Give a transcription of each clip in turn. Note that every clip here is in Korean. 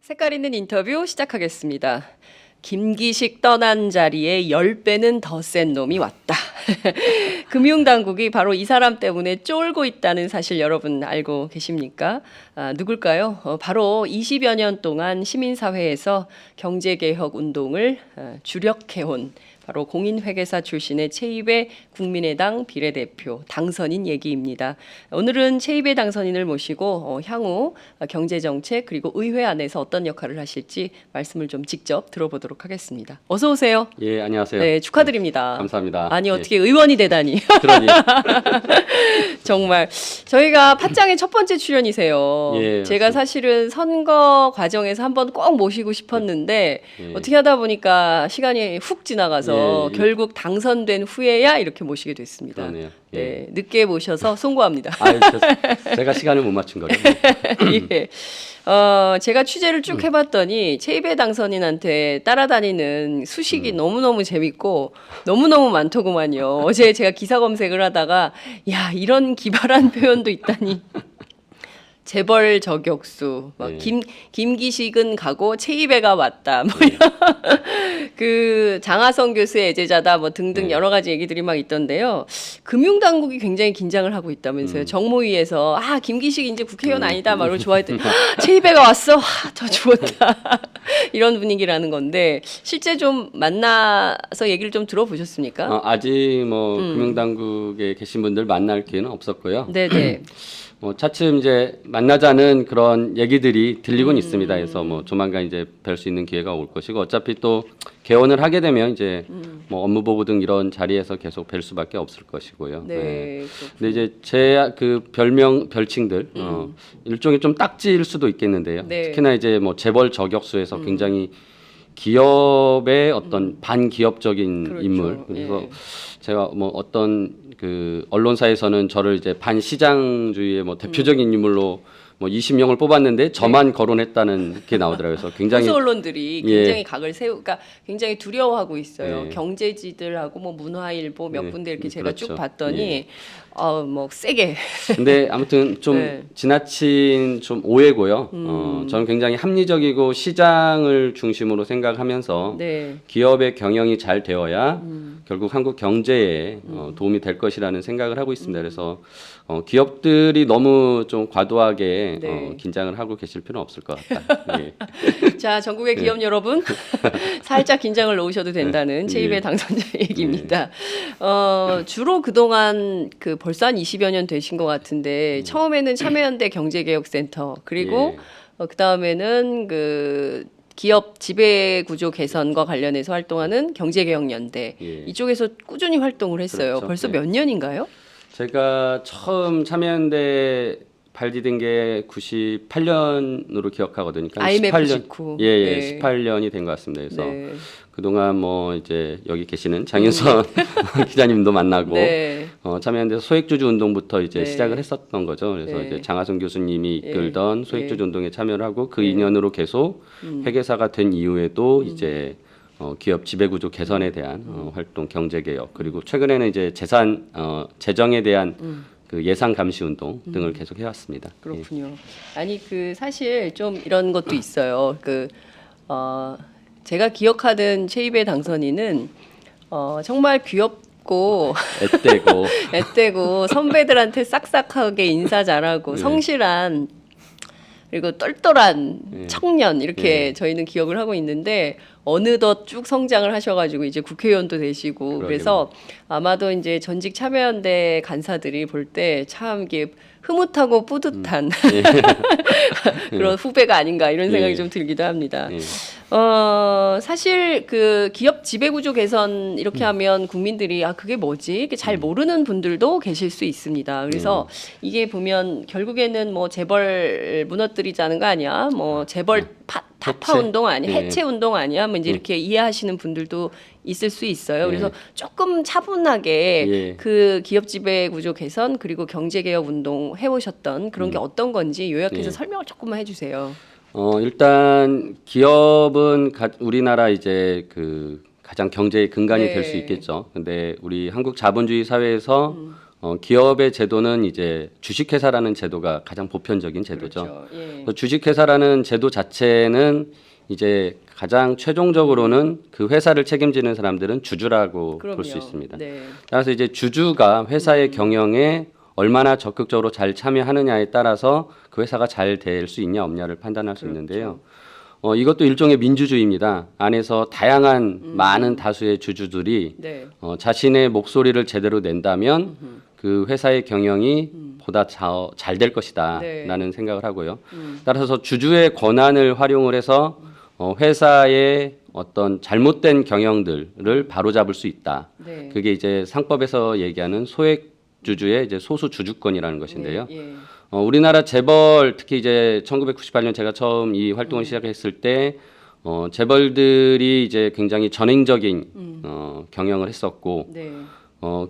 색깔 있는 인터뷰 시작하겠습니다. 김기식 떠난 자리에 10배는 더 센 놈이 왔다. 금융당국이 바로 이 사람 때문에 쫄고 있다는 사실 여러분 알고 계십니까? 누굴까요? 바로 20여 년 동안 시민사회에서 경제개혁 운동을 주력해온 바로 공인회계사 출신의 최입의 국민의당 비례대표 당선인 얘기입니다. 오늘은 최입의 당선인을 모시고 향후 경제정책 그리고 의회 안에서 어떤 역할을 하실지 말씀을 좀 직접 들어보도록 하겠습니다. 어서 오세요. 예, 안녕하세요. 네, 축하드립니다. 네, 감사합니다. 아니 어떻게 의원이 되다니. 그러니. 정말 저희가 팟짱의 첫 번째 출연이세요. 예, 제가 맞습니다. 사실은 선거 과정에서 한번 꼭 모시고 싶었는데 예. 어떻게 하다 보니까 시간이 훅 지나가서 예. 결국 당선된 후에야 이렇게 모시게 됐습니다. 그러네요. 예. 네, 늦게 모셔서 송구합니다. 아유, 제가 시간을 못 맞춘 거죠. 예. 제가 취재를 쭉 해봤더니 최입의 당선인한테 따라다니는 수식이 너무너무 재밌고 너무너무 많더구만요. 어제 제가 기사 검색을 하다가 야 이런 기발한 표현도 있다니. 재벌 저격수, 막 네. 김기식은 가고 최입애가 왔다, 뭐 이런 그 장하성 교수의 애제자다, 뭐 등등 네. 여러 가지 얘기들이 막 있던데요. 금융당국이 굉장히 긴장을 하고 있다면서요. 정모위에서 김기식 이제 국회의원 아니다, 말로 좋아했더니 최입애가 왔어, 더 좋았다 이런 분위기라는 건데 실제 좀 만나서 얘기를 좀 들어보셨습니까? 아직 뭐 금융당국에 계신 분들 만날 기회는 없었고요. 네네. 차츰 이제 만나자는 그런 얘기들이 들리곤 있습니다. 그래서 뭐 조만간 이제 뵐 수 있는 기회가 올 것이고 어차피 또 개원을 하게 되면 이제 뭐 업무보고 등 이런 자리에서 계속 뵐 수밖에 없을 것이고요. 네. 근데 이제 제 그 별칭들 일종의 좀 딱지일 수도 있겠는데요. 네. 특히나 이제 뭐 재벌 저격수에서 굉장히 기업의 어떤 반기업적인 그렇죠. 인물. 그래서 예. 제가 뭐 어떤 그 언론사에서는 저를 이제 반시장주의의 뭐 대표적인 인물로 뭐 20명을 뽑았는데 저만 거론했다는 게 나오더라고요. 그래서 굉장히 보수 언론들이 예. 굉장히 각을 그러니까 굉장히 두려워하고 있어요. 예. 경제지들하고 뭐 문화일보 몇 예. 군데 이렇게 제가 그렇죠. 쭉 봤더니 예. 뭐 세게. 근데 아무튼 좀 네. 지나친 좀 오해고요. 저는 굉장히 합리적이고 시장을 중심으로 생각하면서 네. 기업의 경영이 잘 되어야 결국 한국 경제에 도움이 될 것이라는 생각을 하고 있습니다. 그래서 기업들이 너무 좀 과도하게 네. 긴장을 하고 계실 필요는 없을 것 같다. 예. 자, 전국의 기업 여러분 살짝 긴장을 놓으셔도 된다는 최입의 예. 당선자 얘기입니다. 주로 그동안 그 벌써 한 20여 년 되신 것 같은데 처음에는 참여연대 경제개혁센터 그리고 그다음에는 그 기업 지배구조 개선과 관련해서 활동하는 경제개혁연대 예. 이쪽에서 꾸준히 활동을 했어요. 그렇죠. 벌써 네. 몇 년인가요? 제가 처음 참여연대 발디딘 게 98년으로 기억하거든요. 그러니까 IMF 18년, 직후. 예, 네. 18년이 된 것 같습니다. 그래서 네. 그동안 뭐 이제 여기 계시는 장윤선 기자님도 만나고 네. 참여연대 소액주주 운동부터 이제 네. 시작을 했었던 거죠. 그래서 네. 이제 장하성 교수님이 이끌던 소액주주 운동에 참여를 하고 그 네. 인연으로 계속 회계사가 된 이후에도 이제 기업 지배구조 개선에 대한 활동, 경제개혁 그리고 최근에는 이제 재정에 대한 그 예산 감시 운동 등을 계속 해왔습니다. 예. 그렇군요. 아니 그 사실 좀 이런 것도 있어요. 제가 기억하던 최입의 당선인은 정말 귀엽고 앳되고 앳되고 선배들한테 싹싹하게 인사 잘하고 네. 성실한 그리고 똘똘한 네. 청년 이렇게 네. 저희는 기억을 하고 있는데 어느덧 쭉 성장을 하셔가지고 이제 국회의원도 되시고 그러게요. 그래서 아마도 이제 전직 참여연대 간사들이 볼 때 참 이게 흐뭇하고 뿌듯한 그런 후배가 아닌가 이런 생각이 예. 좀 들기도 합니다. 예. 사실 그 기업 지배구조 개선 이렇게 하면 국민들이 그게 뭐지? 이렇게 잘 모르는 분들도 계실 수 있습니다. 그래서 이게 보면 결국에는 뭐 재벌 무너뜨리자는 거 아니야? 뭐 재벌 타파 해체? 운동 아니야? 예. 해체 운동 아니야? 뭐 이제 이렇게 이해하시는 분들도 있을 수 있어요. 그래서 조금 차분하게 예. 그 기업 지배 구조 개선 그리고 경제 개혁 운동 해오셨던 그런 게 어떤 건지 요약해서 예. 설명을 조금만 해주세요. 일단 기업은 우리나라 이제 그 가장 경제의 근간이 네. 될 수 있겠죠. 근데 우리 한국 자본주의 사회에서 기업의 제도는 이제 주식회사라는 제도가 가장 보편적인 제도죠. 그렇죠. 예. 주식회사라는 제도 자체는 이제 가장 최종적으로는 그 회사를 책임지는 사람들은 주주라고 볼 수 그럼요. 있습니다. 네. 따라서 이제 주주가 회사의 경영에 얼마나 적극적으로 잘 참여하느냐에 따라서 그 회사가 잘 될 수 있냐 없냐를 판단할 수 있는데요. 이것도 일종의 민주주의입니다. 안에서 다양한 많은 다수의 주주들이 네. 자신의 목소리를 제대로 낸다면 그 회사의 경영이 보다 잘 될 것이다 네. 라는 생각을 하고요. 따라서 주주의 권한을 활용을 해서 회사의 어떤 잘못된 경영들을 바로잡을 수 있다. 네. 그게 이제 상법에서 얘기하는 소액주주의 이제 소수 주주권이라는 것인데요. 예. 우리나라 재벌 특히 이제 1998년 제가 처음 이 활동을 시작했을 때 재벌들이 이제 굉장히 전행적인 경영을 했었고 네.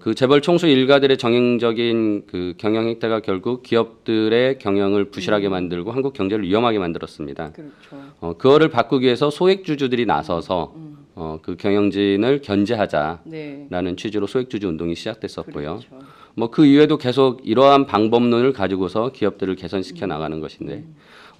그 재벌 총수 일가들의 정행적인 그 경영 행태가 결국 기업들의 경영을 부실하게 만들고 한국 경제를 위험하게 만들었습니다. 그렇죠. 그거를 바꾸기 위해서 소액주주들이 나서서 그 경영진을 견제하자라는 네. 취지로 소액주주 운동이 시작됐었고요. 그렇죠. 뭐 그 이후에도 계속 이러한 방법론을 가지고서 기업들을 개선시켜 나가는 것인데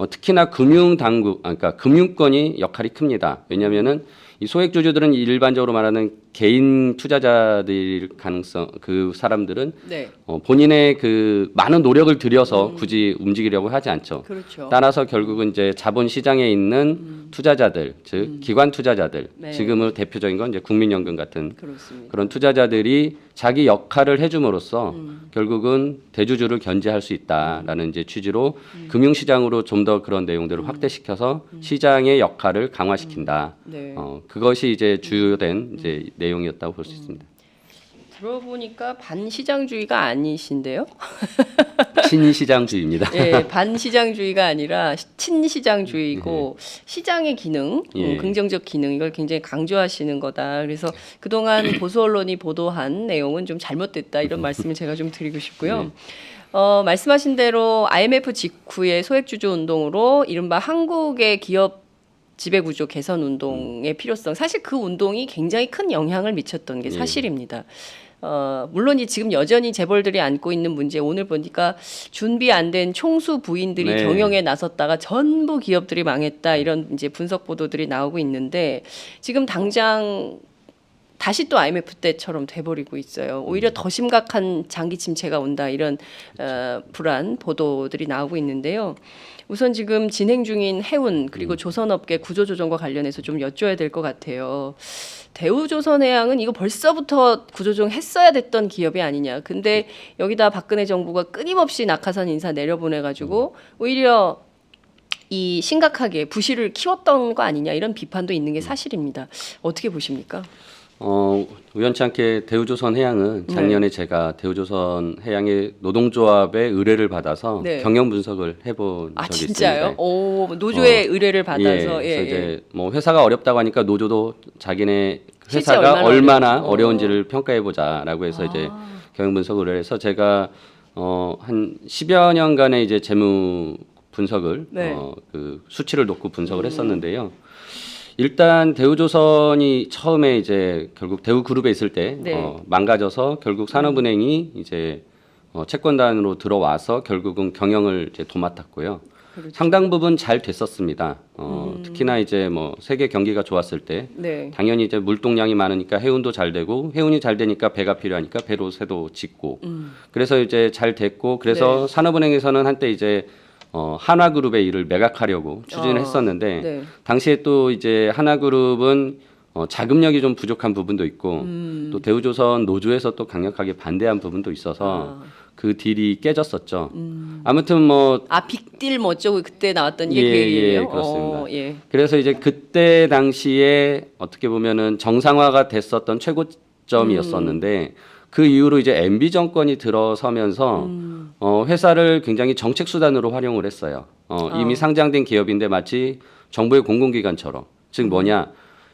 특히나 그러니까 금융권이 역할이 큽니다. 왜냐하면은 이 소액주주들은 일반적으로 말하는 개인 투자자들 가능성 그 사람들은 네. 본인의 그 많은 노력을 들여서 굳이 움직이려고 하지 않죠. 그렇죠. 따라서 결국은 이제 자본 시장에 있는 투자자들, 즉 기관 투자자들, 네. 지금은 대표적인 건 이제 국민연금 같은 그렇습니다. 그런 투자자들이 자기 역할을 해줌으로써 결국은 대주주를 견제할 수 있다라는 이제 취지로 금융시장으로 좀 더 그런 내용들을 확대시켜서 시장의 역할을 강화시킨다. 네. 그것이 이제 주요된 이제 내용이었다고 볼 수 있습니다. 들어보니까 반시장주의가 아니신데요? 친시장주의입니다. 예, 반시장주의가 아니라 친시장주의고 시장의 기능, 예. 긍정적 기능 이걸 굉장히 강조하시는 거다. 그래서 그동안 보수 언론이 보도한 내용은 좀 잘못됐다 이런 말씀을 제가 좀 드리고 싶고요. 말씀하신 대로 IMF 직후의 소액주주 운동으로 이른바 한국의 기업 지배구조 개선 운동의 필요성, 사실 그 운동이 굉장히 큰 영향을 미쳤던 게 사실입니다. 물론 지금 여전히 재벌들이 안고 있는 문제, 오늘 보니까 준비 안 된 총수 부인들이 네. 경영에 나섰다가 전부 기업들이 망했다 이런 이제 분석 보도들이 나오고 있는데 지금 당장 다시 또 IMF 때처럼 돼버리고 있어요. 오히려 더 심각한 장기 침체가 온다 이런 불안 보도들이 나오고 있는데요. 우선 지금 진행 중인 해운 그리고 조선업계 구조조정과 관련해서 좀 여쭤야 될 것 같아요. 대우조선해양은 이거 벌써부터 구조조정 했어야 됐던 기업이 아니냐. 근데 여기다 박근혜 정부가 끊임없이 낙하산 인사 내려보내가지고 오히려 이 심각하게 부실을 키웠던 거 아니냐 이런 비판도 있는 게 사실입니다. 어떻게 보십니까? 우연치 않게 대우조선해양은 작년에 제가 대우조선해양의 노동조합의 의뢰를 받아서 네. 경영 분석을 해본 적이 진짜요? 있습니다. 오, 노조의 의뢰를 받아서 그래서 이제 뭐 회사가 어렵다고 하니까 노조도 자기네 실제 회사가 얼마나 어려운지. 어려운지를 평가해보자라고 해서 이제 경영 분석을 해서 제가 한 10여 년간의 이제 재무 분석을 네. 그 수치를 놓고 분석을 했었는데요. 일단 대우조선이 처음에 이제 결국 대우그룹에 있을 때 네. 망가져서 결국 산업은행이 이제 채권단으로 들어와서 결국은 경영을 이제 도맡았고요. 그렇죠. 상당 부분 잘 됐었습니다. 특히나 이제 뭐 세계 경기가 좋았을 때 네. 당연히 이제 물동량이 많으니까 해운도 잘 되고 해운이 잘 되니까 배가 필요하니까 배로 새도 짓고 그래서 이제 잘 됐고 그래서 산업은행에서는 한때 이제 한화그룹의 일을 매각하려고 추진을 했었는데 네. 당시에 또 이제 한화그룹은 자금력이 좀 부족한 부분도 있고 또 대우조선 노조에서 또 강력하게 반대한 부분도 있어서 그 딜이 깨졌었죠. 아무튼 뭐 빅딜 뭐 어쩌고 그때 나왔던 게 그 예, 얘기예요? 그렇습니다. 예. 그래서 이제 그때 당시에 어떻게 보면은 정상화가 됐었던 최고점이었었는데 그 이후로 이제 MB 정권이 들어서면서 회사를 굉장히 정책 수단으로 활용을 했어요. 이미 상장된 기업인데 마치 정부의 공공기관처럼 즉 뭐냐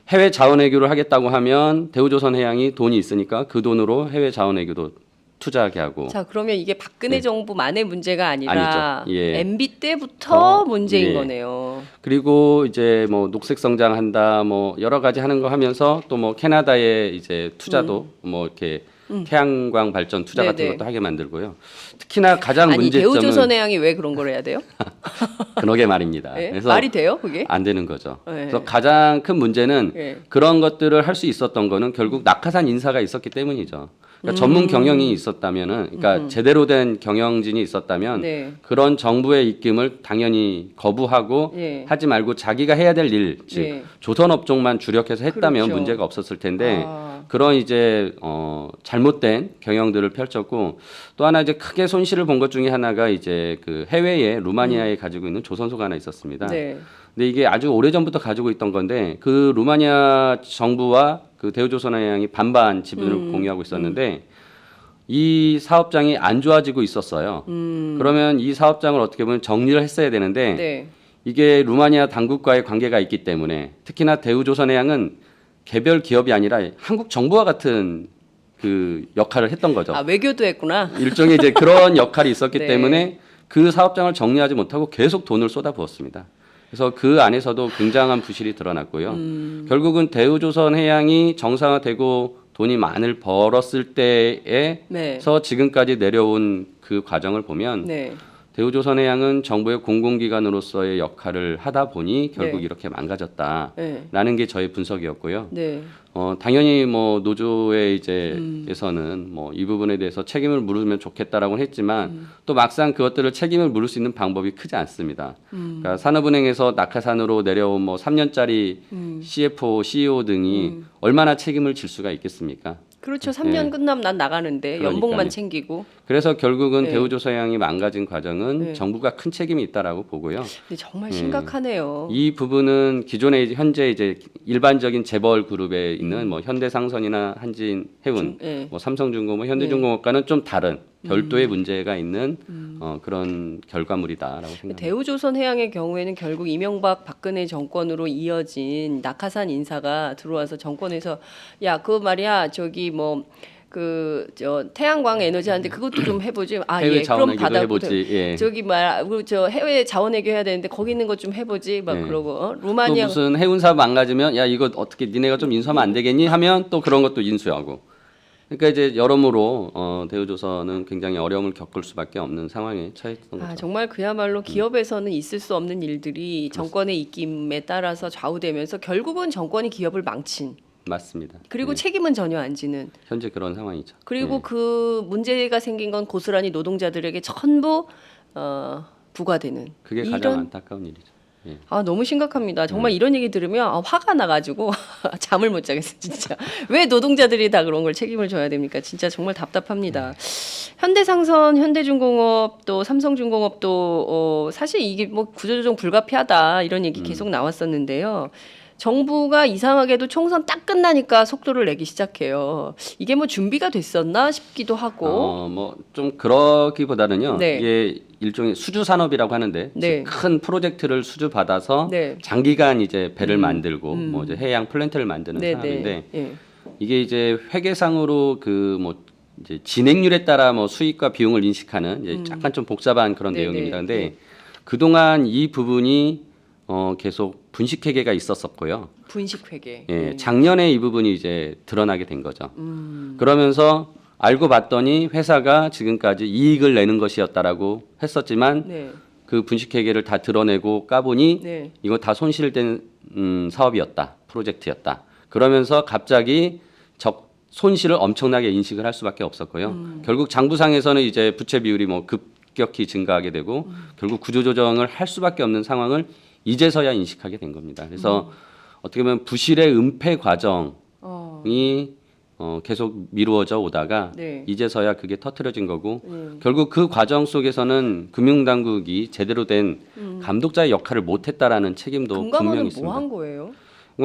해외 자원외교를 하겠다고 하면 대우조선해양이 돈이 있으니까 그 돈으로 해외 자원외교도 투자하게 하고. 자, 그러면 이게 박근혜 정부만의 문제가 아니라 아니죠. 예. MB 때부터 문제인 예. 거네요. 그리고 이제 뭐 녹색 성장한다 뭐 여러 가지 하는 거 하면서 또 뭐 캐나다에 이제 투자도 뭐 이렇게 태양광 발전 투자 같은 네네. 것도 하게 만들고요. 특히나 가장 아니 문제점은 대우조선해양이 왜 그런 걸 해야 돼요? 그러게 말입니다. 예? 그래서 말이 돼요, 그게? 안 되는 거죠. 네. 그래서 가장 큰 문제는 예. 그런 것들을 할 수 있었던 거는 결국 낙하산 인사가 있었기 때문이죠. 그러니까 전문 경영이 있었다면은, 그러니까 제대로 된 경영진이 있었다면 네. 그런 정부의 입김을 당연히 거부하고 예. 하지 말고 자기가 해야 될 일, 즉 예. 조선업종만 주력해서 했다면 그렇죠. 문제가 없었을 텐데 아. 그런 이제 잘못된 경영들을 펼쳤고 또 하나 이제 크게 손실을 본 것 중에 하나가 이제 그 해외에 루마니아에 가지고 있는 조선소가 하나 있었습니다. 네. 근데 이게 아주 오래전부터 가지고 있던 건데 그 루마니아 정부와 그 대우조선해양이 반반 지분을 공유하고 있었는데 이 사업장이 안 좋아지고 있었어요. 그러면 이 사업장을 어떻게 보면 정리를 했어야 되는데 네. 이게 루마니아 당국과의 관계가 있기 때문에 특히나 대우조선해양은 개별 기업이 아니라 한국 정부와 같은 그 역할을 했던 거죠. 아 외교도 했구나. 일종의 이제 그런 역할이 있었기 네. 때문에 그 사업장을 정리하지 못하고 계속 돈을 쏟아부었습니다. 그래서 그 안에서도 굉장한 부실이 드러났고요. 결국은 대우조선해양이 정상화되고 돈이 많이 벌었을 때에서 네. 지금까지 내려온 그 과정을 보면 네. 대우조선해양은 정부의 공공기관으로서의 역할을 하다 보니 결국 네. 이렇게 망가졌다라는 네. 게 저의 분석이었고요. 네. 당연히 뭐 노조의 이제에서는 뭐 이 부분에 대해서 책임을 물으면 좋겠다라고는 했지만 또 막상 그것들을 책임을 물을 수 있는 방법이 크지 않습니다. 그러니까 산업은행에서 낙하산으로 내려온 뭐 3년짜리 CFO, CEO 등이 얼마나 책임을 질 수가 있겠습니까? 그렇죠. 3년 끝나면 난 나가는데 그러니까요. 연봉만 챙기고. 그래서 결국은 네. 대우조선해양이 망가진 과정은 네. 정부가 큰 책임이 있다라고 보고요. 근데 정말 심각하네요. 이 부분은 기존에 현재 이제 일반적인 재벌 그룹에 있는 뭐 현대상선이나 한진해운, 네. 뭐 삼성중공, 뭐 현대중공업과는 좀 다른 별도의 문제가 있는 그런 결과물이다라고 생각합니다. 대우조선해양의 경우에는 결국 이명박 박근혜 정권으로 이어진 낙하산 인사가 들어와서 정권에서 야 그거 말이야 저기 뭐 그 저 태양광 에너지 하는데 그것도 좀 해보지. 아 해외 예. 그럼 자원외교도 받아 해보지. 예. 저기 저 해외 자원외교 해야 되는데 거기 있는 것 좀 해보지. 막 예. 그러고 또 루마니아 무슨 해운 사업 망가지면 야 이거 어떻게 니네가 좀 인수하면 안 되겠니 하면 또 그런 것도 인수하고. 그러니까 이제 여러모로 대우조선은 굉장히 어려움을 겪을 수밖에 없는 상황에 처했던 거죠. 정말 그야말로 기업에서는 있을 수 없는 일들이 정권의 입김에 따라서 좌우되면서 결국은 정권이 기업을 망친. 맞습니다. 그리고 예. 책임은 전혀 안 지는. 현재 그런 상황이죠. 그리고 예. 그 문제가 생긴 건 고스란히 노동자들에게 전부 부과되는. 그게 가장 이런 안타까운 일이죠. 예. 너무 심각합니다. 정말 이런 얘기 들으면 화가 나가지고 잠을 못 자겠어요, 진짜. 왜 노동자들이 다 그런 걸 책임을 져야 됩니까? 진짜 정말 답답합니다. 현대상선, 현대중공업 또 삼성중공업도 사실 이게 뭐 구조조정 불가피하다 이런 얘기 계속 나왔었는데요. 정부가 이상하게도 총선 딱 끝나니까 속도를 내기 시작해요. 이게 뭐 준비가 됐었나 싶기도 하고. 뭐 좀 그러기보다는요. 네. 이게 일종의 수주 산업이라고 하는데 네. 즉 큰 프로젝트를 수주 받아서 네. 장기간 이제 배를 만들고 뭐 이제 해양 플랜트를 만드는 네, 사업인데 네. 이게 이제 회계상으로 그 뭐 이제 진행률에 따라 뭐 수익과 비용을 인식하는 이제 약간 좀 복잡한 그런 네, 내용입니다. 네, 근데 네. 그동안 이 부분이 계속 분식회계가 있었었고요. 분식회계. 예, 작년에 이 부분이 이제 드러나게 된 거죠. 그러면서 알고 봤더니 회사가 지금까지 이익을 내는 것이었다라고 했었지만 네. 그 분식회계를 다 드러내고 까보니 네. 이거 다 손실된 사업이었다, 프로젝트였다. 그러면서 갑자기 손실을 엄청나게 인식을 할 수밖에 없었고요. 결국 장부상에서는 이제 부채 비율이 뭐 급격히 증가하게 되고 결국 구조조정을 할 수밖에 없는 상황을 이제서야 인식하게 된 겁니다. 그래서 어떻게 보면 부실의 은폐 과정이 계속 미루어져 오다가 네. 이제서야 그게 터트려진 거고 결국 그 과정 속에서는 금융당국이 제대로 된 감독자의 역할을 못했다라는 책임도 분명히 금감원은 있습니다. 뭐 한 거예요?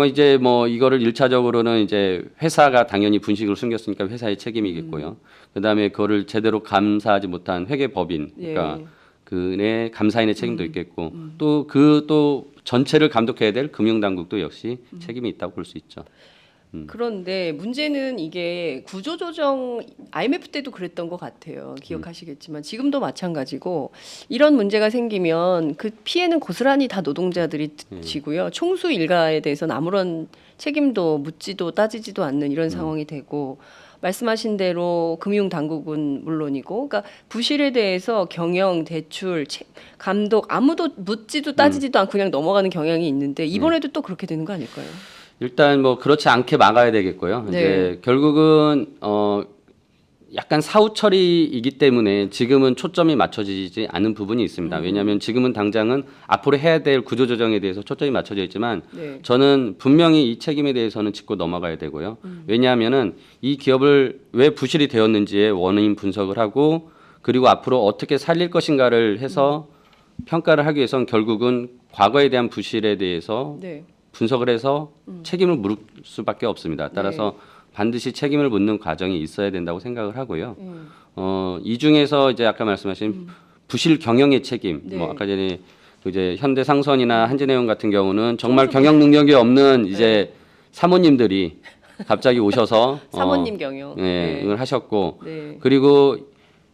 이제 뭐 이거를 1차적으로는 이제 회사가 당연히 분식을 숨겼으니까 회사의 책임이겠고요. 그다음에 그거를 제대로 감사하지 못한 회계법인, 그러니까 예. 그의 감사인의 책임도 있겠고 또 전체를 감독해야 될 금융당국도 역시 책임이 있다고 볼 수 있죠. 그런데 문제는 이게 구조조정 IMF 때도 그랬던 것 같아요. 기억하시겠지만 지금도 마찬가지고 이런 문제가 생기면 그 피해는 고스란히 다 노동자들이 지고요. 총수 일가에 대해서는 아무런 책임도 묻지도 따지지도 않는 이런 상황이 되고 말씀하신 대로 금융당국은 물론이고 그러니까 부실에 대해서 경영, 대출, 감독 아무도 묻지도 따지지도 않고 그냥 넘어가는 경향이 있는데 이번에도 또 그렇게 되는 거 아닐까요? 일단 뭐 그렇지 않게 막아야 되겠고요. 네. 이제 결국은 약간 사후 처리이기 때문에 지금은 초점이 맞춰지지 않은 부분이 있습니다. 왜냐하면 지금은 당장은 앞으로 해야 될 구조조정에 대해서 초점이 맞춰져 있지만 네. 저는 분명히 이 책임에 대해서는 짚고 넘어가야 되고요. 왜냐하면은 이 기업을 왜 부실이 되었는지의 원인 분석을 하고 그리고 앞으로 어떻게 살릴 것인가를 해서 평가를 하기 위해서는 결국은 과거에 대한 부실에 대해서 네. 분석을 해서 책임을 물을 수밖에 없습니다. 따라서 반드시 책임을 묻는 과정이 있어야 된다고 생각을 하고요. 이 중에서 이제 아까 말씀하신 부실 경영의 책임, 네. 뭐 아까 전에 이제 현대상선이나 한진해운 같은 경우는 정말 경영 능력이 없는 이제 사모님들이 갑자기 오셔서 사모님 경영. 예, 이걸 하셨고 네. 그리고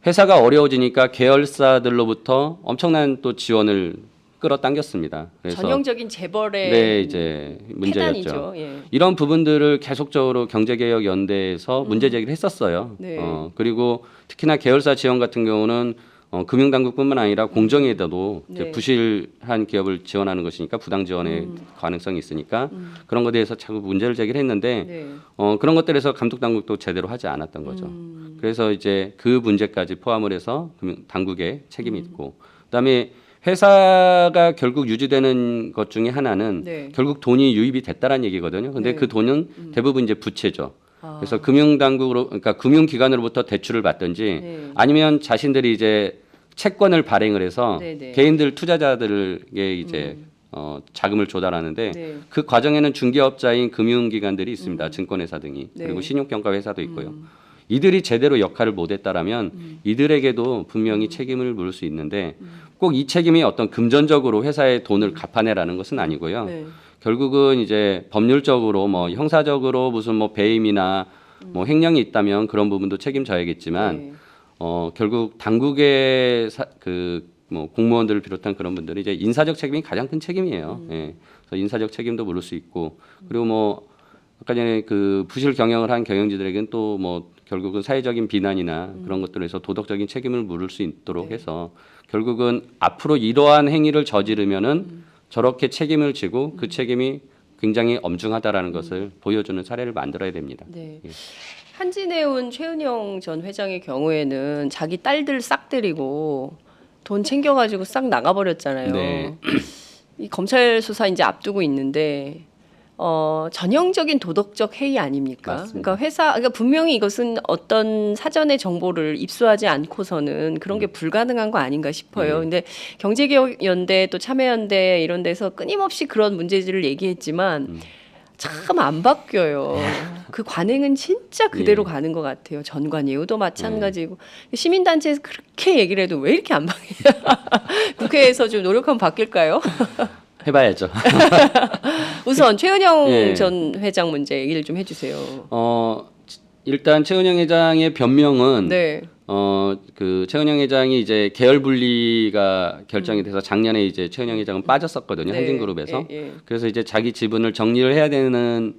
회사가 어려워지니까 계열사들로부터 엄청난 또 지원을 끌어당겼습니다. 그래서 전형적인 재벌의 네, 이제 문제였죠. 폐단이죠. 예. 이런 부분들을 계속적으로 경제개혁연대에서 문제 제기를 했었어요. 네. 그리고 특히나 계열사 지원 같은 경우는 금융당국뿐만 아니라 공정에도 이제 네. 부실한 기업을 지원하는 것이니까 부당 지원의 가능성이 있으니까 그런 것에 대해서 자꾸 문제를 제기를 했는데 네. 그런 것들에서 감독당국도 제대로 하지 않았던 거죠. 그래서 이제 그 문제까지 포함을 해서 당국의 책임이 있고 그다음에 회사가 결국 유지되는 것 중에 하나는 네. 결국 돈이 유입이 됐다라는 얘기거든요. 근데 네. 그 돈은 대부분 이제 부채죠. 아. 그래서 금융당국으로 그러니까 금융기관으로부터 대출을 받든지 네. 아니면 자신들이 이제 채권을 발행을 해서 네, 네. 개인들 투자자들에게 이제 자금을 조달하는데 네. 그 과정에는 중개업자인 금융기관들이 있습니다. 증권회사 등이 네. 그리고 신용평가 회사도 있고요. 이들이 제대로 역할을 못했다라면 이들에게도 분명히 책임을 물을 수 있는데 꼭 이 책임이 어떤 금전적으로 회사의 돈을 갚아내라는 것은 아니고요. 네. 결국은 이제 법률적으로 뭐 형사적으로 무슨 뭐 배임이나 뭐 횡령이 있다면 그런 부분도 책임져야겠지만 네. 결국 당국의 그 뭐 공무원들을 비롯한 그런 분들이 이제 인사적 책임이 가장 큰 책임이에요. 예. 그래서 인사적 책임도 물을 수 있고 그리고 뭐 아까 전에 그 부실 경영을 한 경영지들에게는 또 뭐 결국은 사회적인 비난이나 그런 것들에서 도덕적인 책임을 물을 수 있도록 해서 결국은 앞으로 이러한 행위를 저지르면은 저렇게 책임을 지고 그 책임이 굉장히 엄중하다라는 것을 보여주는 사례를 만들어야 됩니다. 네. 예. 한진해운 최은영 전 회장의 경우에는 자기 딸들 싹 데리고 돈 챙겨가지고 싹 나가버렸잖아요. 네. 이 검찰 수사 이제 앞두고 있는데 전형적인 도덕적 해이 아닙니까? 맞습니다. 그러니까 분명히 이것은 어떤 사전의 정보를 입수하지 않고서는 그런 게 불가능한 거 아닌가 싶어요. 근데 경제개혁연대 또 참여연대 이런 데서 끊임없이 그런 문제들을 얘기했지만 참 안 바뀌어요. 그 관행은 진짜 그대로 가는 것 같아요. 전관예우도 마찬가지고 시민단체에서 그렇게 얘기를 해도 왜 이렇게 안 바뀌냐? 국회에서 좀 노력하면 바뀔까요? 해봐야죠. 우선 최은영 예. 전 회장 문제 얘기를 좀 해주세요. 일단 최은영 회장의 변명은 네, 그 최은영 회장이 이제 계열 분리가 결정이 돼서 작년에 이제 최은영 회장은 빠졌었거든요. 네. 한진그룹에서. 예, 예. 그래서 이제 자기 지분을 정리를 해야 되는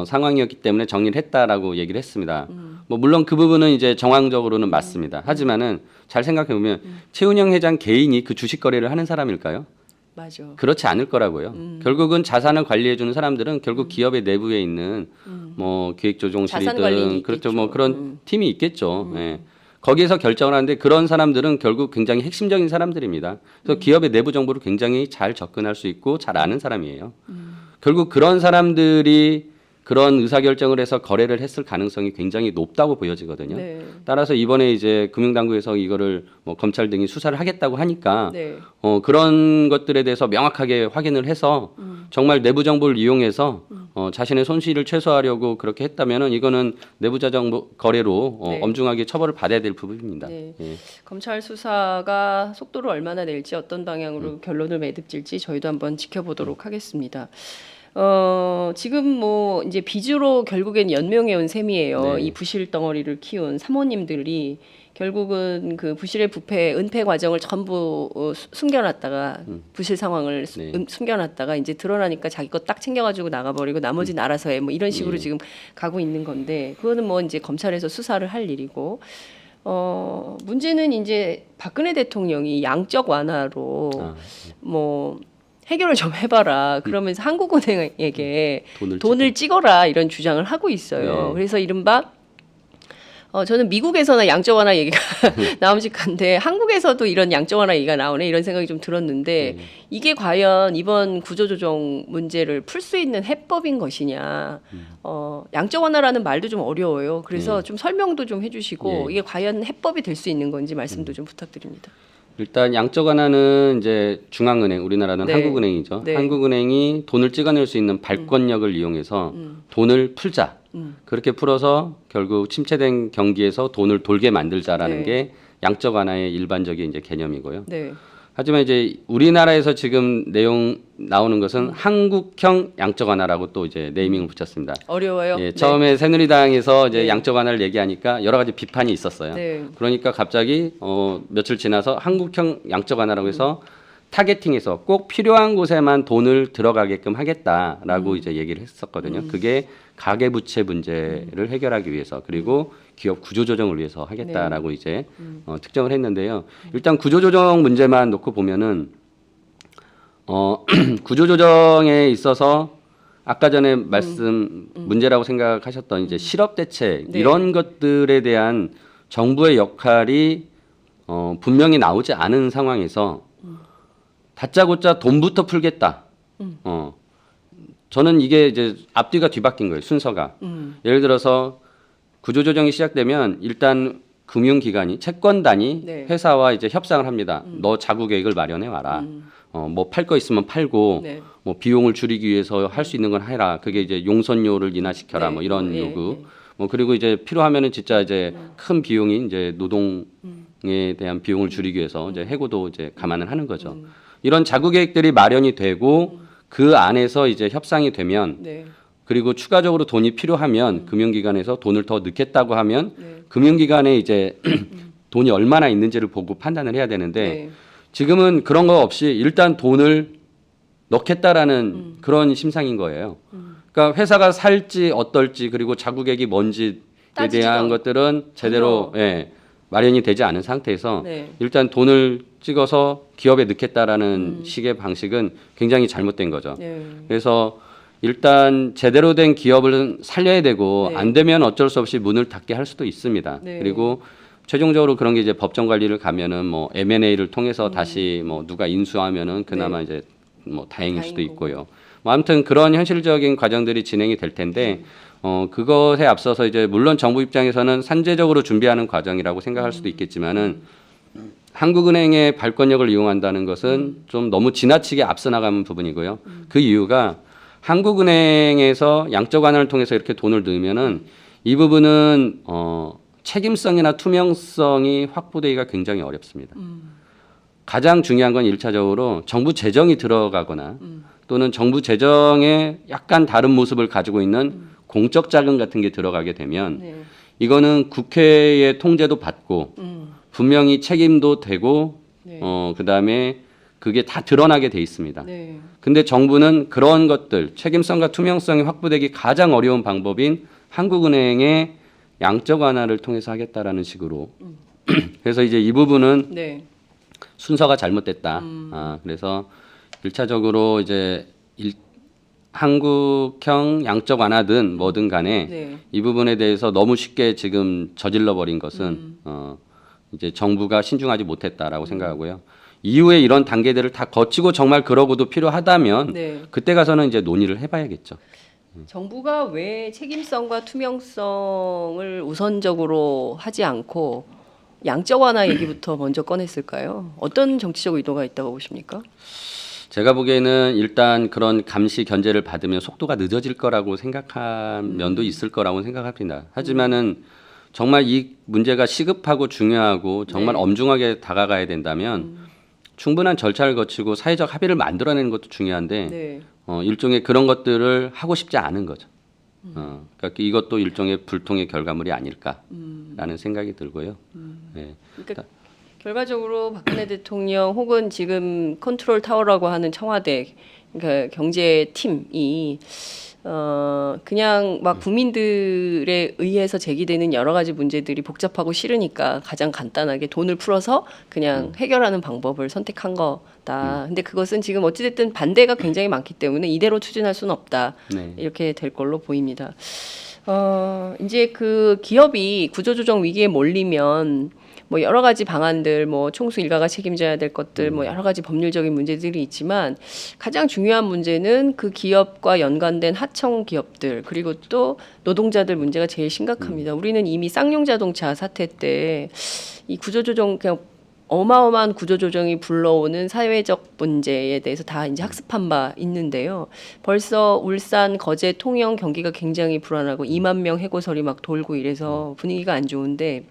상황이었기 때문에 정리를 했다라고 얘기를 했습니다. 뭐 물론 그 부분은 이제 정황적으로는 맞습니다. 하지만은 잘 생각해 보면 최은영 회장 개인이 그 주식 거래를 하는 사람일까요? 맞아. 그렇지 않을 거라고요. 결국은 자산을 관리해 주는 사람들은 결국 기업의 내부에 있는 뭐 자산 관리인이 기획조정실이든 그렇죠. 뭐 있겠죠. 그런 팀이 있겠죠. 예. 거기에서 결정을 하는데 그런 사람들은 결국 굉장히 핵심적인 사람들입니다. 그래서 기업의 내부 정보를 굉장히 잘 접근할 수 있고 잘 아는 사람이에요. 결국 그런 사람들이 그런 의사결정을 해서 거래를 했을 가능성이 굉장히 높다고 보여지거든요. 네. 따라서 이번에 이제 금융당국에서 이거를 뭐 검찰 등이 수사를 하겠다고 하니까 네. 그런 것들에 대해서 명확하게 확인을 해서 정말 내부 정보를 이용해서 자신의 손실을 최소화하려고 그렇게 했다면은 이거는 내부자 정보 거래로 네. 엄중하게 처벌을 받아야 될 부분입니다. 네. 예. 검찰 수사가 속도를 얼마나 낼지 어떤 방향으로 결론을 매듭질지 저희도 한번 지켜보도록 하겠습니다. 지금 뭐 이제 빚으로 결국엔 연명해 온 셈이에요. 네. 이 부실 덩어리를 키운 사모님들이 결국은 그 부실의 부패, 은폐 과정을 전부 숨겨놨다가 부실 상황을 네. 숨겨놨다가 이제 드러나니까 자기 거 딱 챙겨가지고 나가버리고 나머지는 알아서 해. 뭐 이런 식으로 예. 지금 가고 있는 건데 그거는 뭐 이제 검찰에서 수사를 할 일이고 문제는 이제 박근혜 대통령이 양적 완화로 아, 뭐 해결을 좀 해봐라. 그러면서 한국은행에게 돈을 돈을 찍어라 이런 주장을 하고 있어요. 네. 그래서 이른바 저는 미국에서나 양적 완화 얘기가 나옴직한데 한국에서도 이런 양적 완화 얘기가 나오네 이런 생각이 좀 들었는데 이게 과연 이번 구조조정 문제를 풀 수 있는 해법인 것이냐. 양적 완화라는 말도 좀 어려워요. 그래서 좀 설명도 좀 해주시고 예. 이게 과연 해법이 될 수 있는 건지 말씀도 좀 부탁드립니다. 일단 양적 완화는 이제 중앙은행, 우리나라는 네. 한국은행이죠. 네. 한국은행이 돈을 찍어낼 수 있는 발권력을 이용해서 돈을 풀자. 그렇게 풀어서 결국 침체된 경기에서 돈을 돌게 만들자라는 네. 게 양적 완화의 일반적인 이제 개념이고요. 네. 하지만 이제 우리나라에서 지금 내용 나오는 것은 한국형 양적 완화라고 또 이제 네이밍을 붙였습니다. 어려워요. 예, 네. 처음에 새누리당에서 이제 네. 양적 완화를 얘기하니까 여러 가지 비판이 있었어요. 네. 그러니까 갑자기 며칠 지나서 한국형 양적 완화라고 해서 타겟팅해서 꼭 필요한 곳에만 돈을 들어가게끔 하겠다라고 이제 얘기를 했었거든요. 그게 가계부채 문제를 해결하기 위해서 그리고 기업 구조조정을 위해서 하겠다라고 이제 특정을 했는데요. 일단 구조조정 문제만 놓고 보면은 구조조정에 있어서 아까 전에 말씀 문제라고 생각하셨던 이제 실업 대책 네. 이런 것들에 대한 정부의 역할이 분명히 나오지 않은 상황에서 다짜고짜 돈부터 풀겠다. 저는 이게 이제 앞뒤가 뒤바뀐 거예요. 순서가. 예를 들어서 구조조정이 시작되면 일단 금융기관이 채권단이 네. 회사와 이제 협상을 합니다. 너 자구 계획을 마련해 와라. 뭐 팔 거 있으면 팔고 네. 뭐 비용을 줄이기 위해서 할 수 있는 건 해라. 그게 이제 용선료를 인하시켜라. 네. 뭐 이런 예, 요구. 예. 뭐 그리고 이제 필요하면은 진짜 이제 큰 비용이 이제 노동에 대한 비용을 줄이기 위해서 이제 해고도 이제 감안을 하는 거죠. 이런 자구 계획들이 마련이 되고 그 안에서 이제 협상이 되면 네. 그리고 추가적으로 돈이 필요하면 금융기관에서 돈을 더 넣겠다고 하면 네. 금융기관에 이제 돈이 얼마나 있는지를 보고 판단을 해야 되는데 네. 지금은 그런 거 없이 일단 돈을 넣겠다라는 그런 심상인 거예요. 그러니까 회사가 살지 어떨지 그리고 자구객이 뭔지에 따지지도 대한 않고. 것들은 제대로 예, 마련이 되지 않은 상태에서 네. 일단 돈을 찍어서 기업에 넣겠다라는 식의 방식은 굉장히 잘못된 거죠. 네. 그래서 일단 제대로 된 기업을 살려야 되고 네. 안 되면 어쩔 수 없이 문을 닫게 할 수도 있습니다. 네. 그리고 최종적으로 그런 게 이제 법정 관리를 가면은 뭐 M&A를 통해서 다시 뭐 누가 인수하면은 그나마 이제 뭐 다행일 수도 다행이고. 있고요. 뭐 아무튼 그런 현실적인 과정들이 진행이 될 텐데 그것에 앞서서 이제 물론 정부 입장에서는 산재적으로 준비하는 과정이라고 생각할 수도 있겠지만은 한국은행의 발권력을 이용한다는 것은 좀 너무 지나치게 앞서 나가는 부분이고요. 그 이유가 한국은행에서 양적 완화를 통해서 이렇게 돈을 넣으면은 이 부분은 책임성이나 투명성이 확보되기가 굉장히 어렵습니다. 가장 중요한 건 일차적으로 정부 재정이 들어가거나 또는 정부 재정에 약간 다른 모습을 가지고 있는 공적 자금 같은 게 들어가게 되면 네. 이거는 국회의 통제도 받고 분명히 책임도 되고 네. 그다음에 그게 다 드러나게 돼 있습니다. 네. 근데 정부는 그런 것들 책임성과 투명성이 확보되기 가장 어려운 방법인 한국은행의 양적 완화를 통해서 하겠다라는 식으로 그래서 이제 이 부분은 네. 순서가 잘못됐다. 그래서 1차적으로 이제 한국형 양적 완화든 뭐든 간에 네. 이 부분에 대해서 너무 쉽게 지금 저질러 버린 것은 이제 정부가 신중하지 못했다라고 생각하고요. 이후에 이런 단계들을 다 거치고 정말 그러고도 필요하다면 네. 그때 가서는 이제 논의를 해봐야겠죠. 정부가 왜 책임성과 투명성을 우선적으로 하지 않고 양적 완화 얘기부터 먼저 꺼냈을까요? 어떤 정치적 의도가 있다고 보십니까? 제가 보기에는 일단 그런 감시 견제를 받으면 속도가 늦어질 거라고 생각한 면도 있을 거라고 생각합니다. 하지만은 정말 이 문제가 시급하고 중요하고 정말 네. 엄중하게 다가가야 된다면 충분한 절차를 거치고 사회적 합의를 만들어내는 것도 중요한데 네. 일종의 그런 것들을 하고 싶지 않은 거죠. 그러니까 이것도 일종의 불통의 결과물이 아닐까라는 생각이 들고요. 네. 그러니까 결과적으로 박근혜 대통령 혹은 지금 컨트롤 타워라고 하는 청와대 그러니까 경제팀이 그냥 막 국민들에 의해서 제기되는 여러 가지 문제들이 복잡하고 싫으니까 가장 간단하게 돈을 풀어서 그냥 해결하는 방법을 선택한 거다. 근데 그것은 지금 어찌됐든 반대가 굉장히 많기 때문에 이대로 추진할 수는 없다. 네. 이렇게 될 걸로 보입니다. 이제 그 기업이 구조조정 위기에 몰리면 뭐 여러 가지 방안들, 뭐 총수 일가가 책임져야 될 것들, 뭐 여러 가지 법률적인 문제들이 있지만 가장 중요한 문제는 그 기업과 연관된 하청 기업들 그리고 또 노동자들 문제가 제일 심각합니다. 우리는 이미 쌍용자동차 사태 때 이 구조조정 그냥 어마어마한 구조조정이 불러오는 사회적 문제에 대해서 다 이제 학습한 바 있는데요. 벌써 울산, 거제, 통영 경기가 굉장히 불안하고 2만 명 해고설이 막 돌고 이래서 분위기가 안 좋은데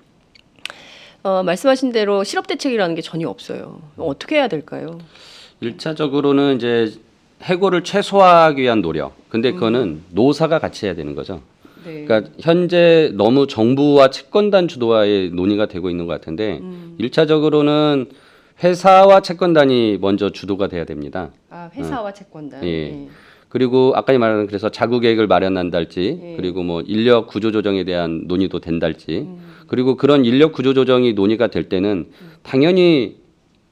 말씀하신 대로 실업 대책이라는 게 전혀 없어요. 어떻게 해야 될까요? 1차적으로는 이제 해고를 최소화하기 위한 노력. 근데 그거는 노사가 같이 해야 되는 거죠. 네. 그러니까 현재 너무 정부와 채권단 주도화의 논의가 되고 있는 것 같은데 1차적으로는 회사와 채권단이 먼저 주도가 돼야 됩니다. 아, 회사와 채권단. 예. 예. 그리고 아까 말한 그래서 자구 계획을 마련한달지 그리고 뭐 인력 구조 조정에 대한 논의도 된달지 그리고 그런 인력 구조 조정이 논의가 될 때는 당연히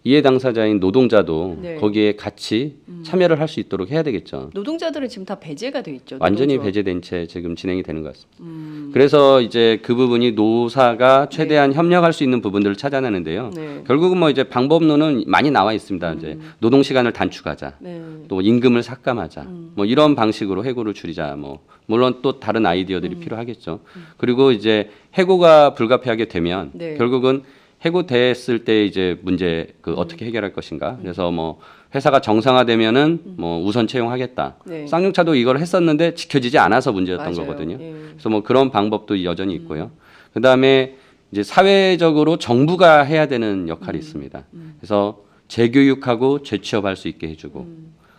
이해 당사자인 노동자도 네. 거기에 같이 참여를 할 수 있도록 해야 되겠죠. 노동자들은 지금 다 배제가 돼 있죠. 완전히 노동조합. 배제된 채 지금 진행이 되는 것 같습니다. 그래서 이제 그 부분이 노사가 최대한 협력할 수 있는 부분들을 찾아내는데요. 네. 결국은 뭐 이제 방법론은 많이 나와 있습니다. 이제 노동 시간을 단축하자. 네. 또 임금을 삭감하자. 뭐 이런 방식으로 해고를 줄이자. 뭐 물론 또 다른 아이디어들이 필요하겠죠. 그리고 이제 해고가 불가피하게 되면 네. 결국은 해고됐을 때 이제 문제 그 어떻게 해결할 것인가. 그래서 뭐 회사가 정상화되면은 뭐 우선 채용하겠다. 네. 쌍용차도 이걸 했었는데 지켜지지 않아서 문제였던 맞아요. 거거든요. 예. 그래서 뭐 그런 방법도 여전히 있고요. 그다음에 이제 사회적으로 정부가 해야 되는 역할이 있습니다. 그래서 재교육하고 재취업할 수 있게 해주고,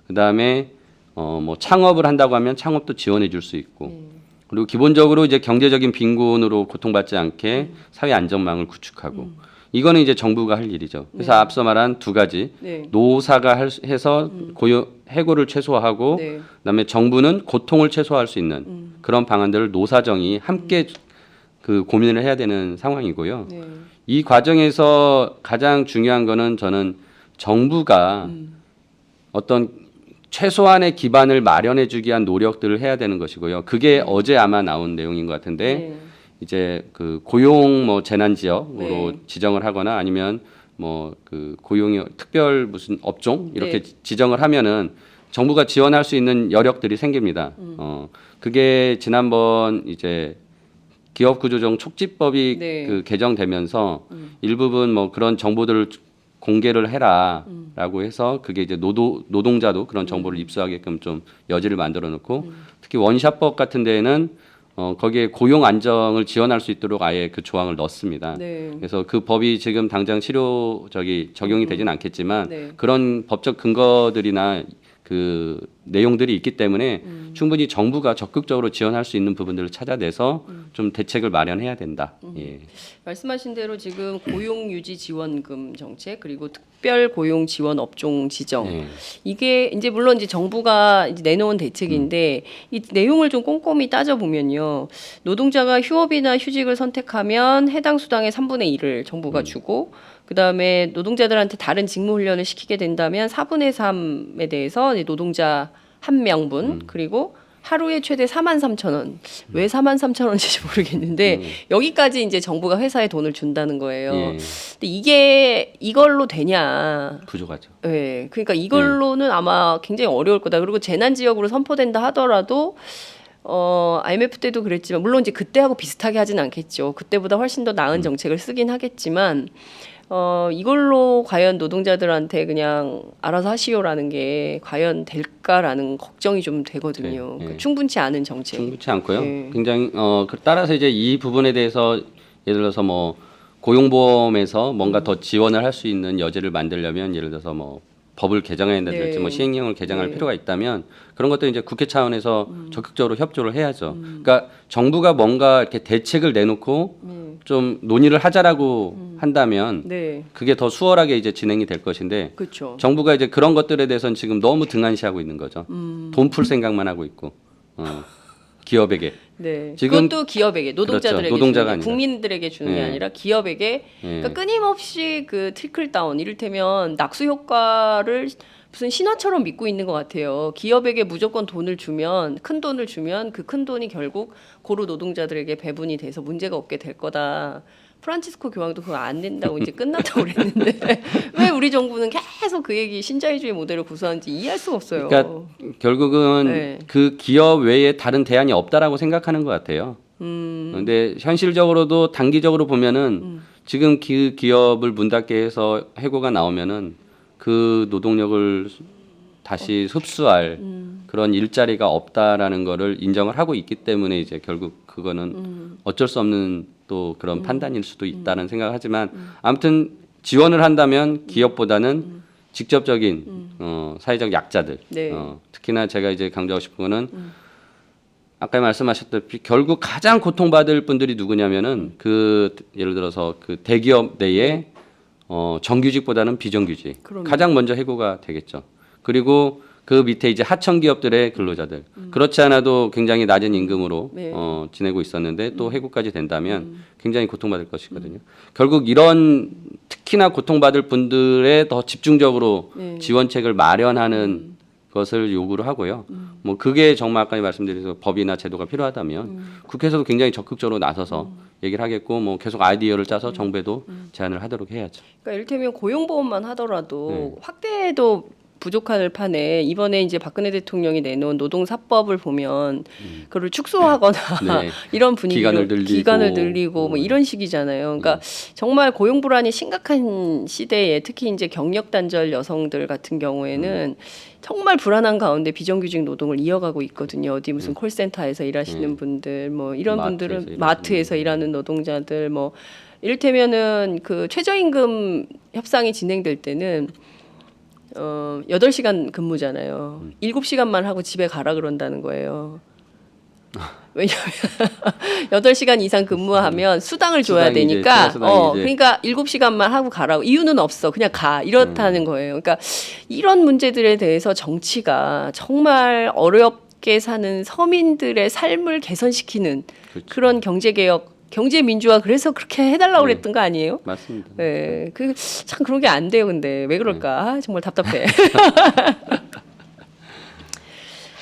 그다음에 뭐 창업을 한다고 하면 창업도 지원해 줄 수 있고, 그리고 기본적으로 이제 경제적인 빈곤으로 고통받지 않게 사회 안전망을 구축하고, 이거는 이제 정부가 할 일이죠. 그래서 앞서 말한 두 가지 네. 노사가 해서 해고를 최소화하고, 네. 그다음에 정부는 고통을 최소화할 수 있는 그런 방안들을 노사정이 함께 그 고민을 해야 되는 상황이고요. 네. 이 과정에서 가장 중요한 거는 저는 정부가 어떤 최소한의 기반을 마련해 주기 위한 노력들을 해야 되는 것이고요. 그게 어제 아마 나온 내용인 것 같은데 네. 이제 그 고용 뭐 재난 지역으로 네. 지정을 하거나 아니면 뭐 그 고용이 특별 무슨 업종 이렇게 네. 지정을 하면은 정부가 지원할 수 있는 여력들이 생깁니다. 그게 지난번 이제 기업 구조조정 촉진법이 네. 그 개정되면서 일부분 뭐 그런 정보들을 공개를 해라라고 해서 그게 이제 노동자도 그런 정보를 입수하게끔 좀 여지를 만들어 놓고 특히 원샷법 같은 데에는 거기에 고용 안정을 지원할 수 있도록 아예 그 조항을 넣습니다. 네. 그래서 그 법이 지금 당장 적용이 되지는 않겠지만 네. 그런 법적 근거들이나 그 내용들이 있기 때문에 충분히 정부가 적극적으로 지원할 수 있는 부분들을 찾아내서 좀 대책을 마련해야 된다. 예. 말씀하신 대로 지금 고용유지 지원금 정책 그리고 특별 고용 지원 업종 지정 예. 이게 이제 물론 이제 정부가 이제 내놓은 대책인데 이 내용을 좀 꼼꼼히 따져 보면요 노동자가 휴업이나 휴직을 선택하면 해당 수당의 3분의 1을 정부가 주고 그다음에 노동자들한테 다른 직무 훈련을 시키게 된다면 4분의 3에 대해서 이제 노동자 한 명분 그리고 하루에 최대 43,000원. 왜 43,000원인지 모르겠는데 여기까지 이제 정부가 회사에 돈을 준다는 거예요. 예. 근데 이게 이걸로 되냐? 부족하죠. 네, 그러니까 이걸로는 아마 굉장히 어려울 거다. 그리고 재난 지역으로 선포된다 하더라도 IMF 때도 그랬지만 물론 이제 그때하고 비슷하게 하진 않겠죠. 그때보다 훨씬 더 나은 정책을 쓰긴 하겠지만 이걸로 과연 노동자들한테 그냥 알아서 하시오라는 게 과연 될까라는 걱정이 좀 되거든요. 네, 그러니까 네. 충분치 않은 정책. 충분치 않고요. 예. 굉장히 따라서 이제 이 부분에 대해서 예를 들어서 뭐 고용보험에서 뭔가 더 지원을 할 수 있는 여지를 만들려면 예를 들어서 뭐 법을 개정해야된다든지 네. 뭐 시행령을 개정할 네. 필요가 있다면 그런 것도 이제 국회 차원에서 적극적으로 협조를 해야죠. 그러니까 정부가 뭔가 이렇게 대책을 내놓고 좀 논의를 하자라고 한다면 네. 그게 더 수월하게 이제 진행이 될 것인데 그렇죠. 정부가 이제 그런 것들에 대해서는 지금 너무 등한시하고 있는 거죠. 돈 풀 생각만 하고 있고 기업에게. 네. 지금 그것도 기업에게 노동자들에게 그렇죠. 노동자가 주는 게, 아니라. 국민들에게 주는 게 네. 아니라 기업에게 예. 그러니까 끊임없이 그 트리클 다운 이를테면 낙수 효과를 무슨 신화처럼 믿고 있는 것 같아요. 기업에게 무조건 돈을 주면 큰 돈을 주면 그 큰 돈이 결국 고루 노동자들에게 배분이 돼서 문제가 없게 될 거다. 프란치스코 교황도 그거 안 된다고 이제 끝났다고 그랬는데 왜 우리 정부는 계속 그 얘기 신자유주의 모델을 구사하는지 이해할 수가 없어요. 그러니까 결국은 네. 그 기업 외에 다른 대안이 없다라고 생각하는 것 같아요. 근데 현실적으로도 단기적으로 보면은 지금 그 기업을 문 닫게 해서 해고가 나오면은 그 노동력을 다시 흡수할 그런 일자리가 없다라는 거를 인정을 하고 있기 때문에 이제 결국 그거는 어쩔 수 없는 또 그런 판단일 수도 있다는 생각하지만 아무튼 지원을 한다면 기업보다는 직접적인 사회적 약자들 네. 특히나 제가 이제 강조하고 싶은 거는 아까 말씀하셨다시피 결국 가장 고통받을 분들이 누구냐면은 그 예를 들어서 그 대기업 내에 정규직보다는 비정규직 그럼요. 가장 먼저 해고가 되겠죠. 그리고 그 밑에 이제 하청 기업들의 근로자들 그렇지 않아도 굉장히 낮은 임금으로 네. 지내고 있었는데 또 해고까지 된다면 굉장히 고통받을 것이거든요. 결국 이런 특히나 고통받을 분들에 더 집중적으로 네. 지원책을 마련하는 것을 요구를 하고요. 뭐 그게 정말 아까 말씀드린 법이나 제도가 필요하다면 국회에서도 굉장히 적극적으로 나서서 얘기를 하겠고 뭐 계속 아이디어를 짜서 정부에도 제안을 하도록 해야죠. 그러니까 이를테면 고용보험만 하더라도 네. 확대해도 부족할 판에 이번에 이제 박근혜 대통령이 내놓은 노동사법을 보면 그걸 축소하거나 네. 이런 분위기로 기간을 늘리고. 뭐 이런 식이잖아요. 그러니까 정말 고용 불안이 심각한 시대에 특히 이제 경력 단절 여성들 같은 경우에는 정말 불안한 가운데 비정규직 노동을 이어가고 있거든요. 어디 무슨 콜센터에서 일하시는 분들 뭐 이런 마트에서 분들은 일하시는 마트에서 분들. 일하는 노동자들 뭐 이를테면은 그 최저임금 협상이 진행될 때는 8시간 근무잖아요. 7시간만 하고 집에 가라 그런다는 거예요. 왜냐하면 8시간 이상 근무하면 수당을 줘야 수당이 이제 되니까 추가 수당이 이제 그러니까 7시간만 하고 가라고 이유는 없어. 그냥 가. 이렇다는 거예요. 그러니까 이런 문제들에 대해서 정치가 정말 어렵게 사는 서민들의 삶을 개선시키는 그렇죠. 그런 경제개혁 경제 민주화 그래서 그렇게 해달라고 그랬던 거 아니에요? 맞습니다. 네, 그 참 그런 게 안 돼요. 근데 왜 그럴까? 아, 정말 답답해.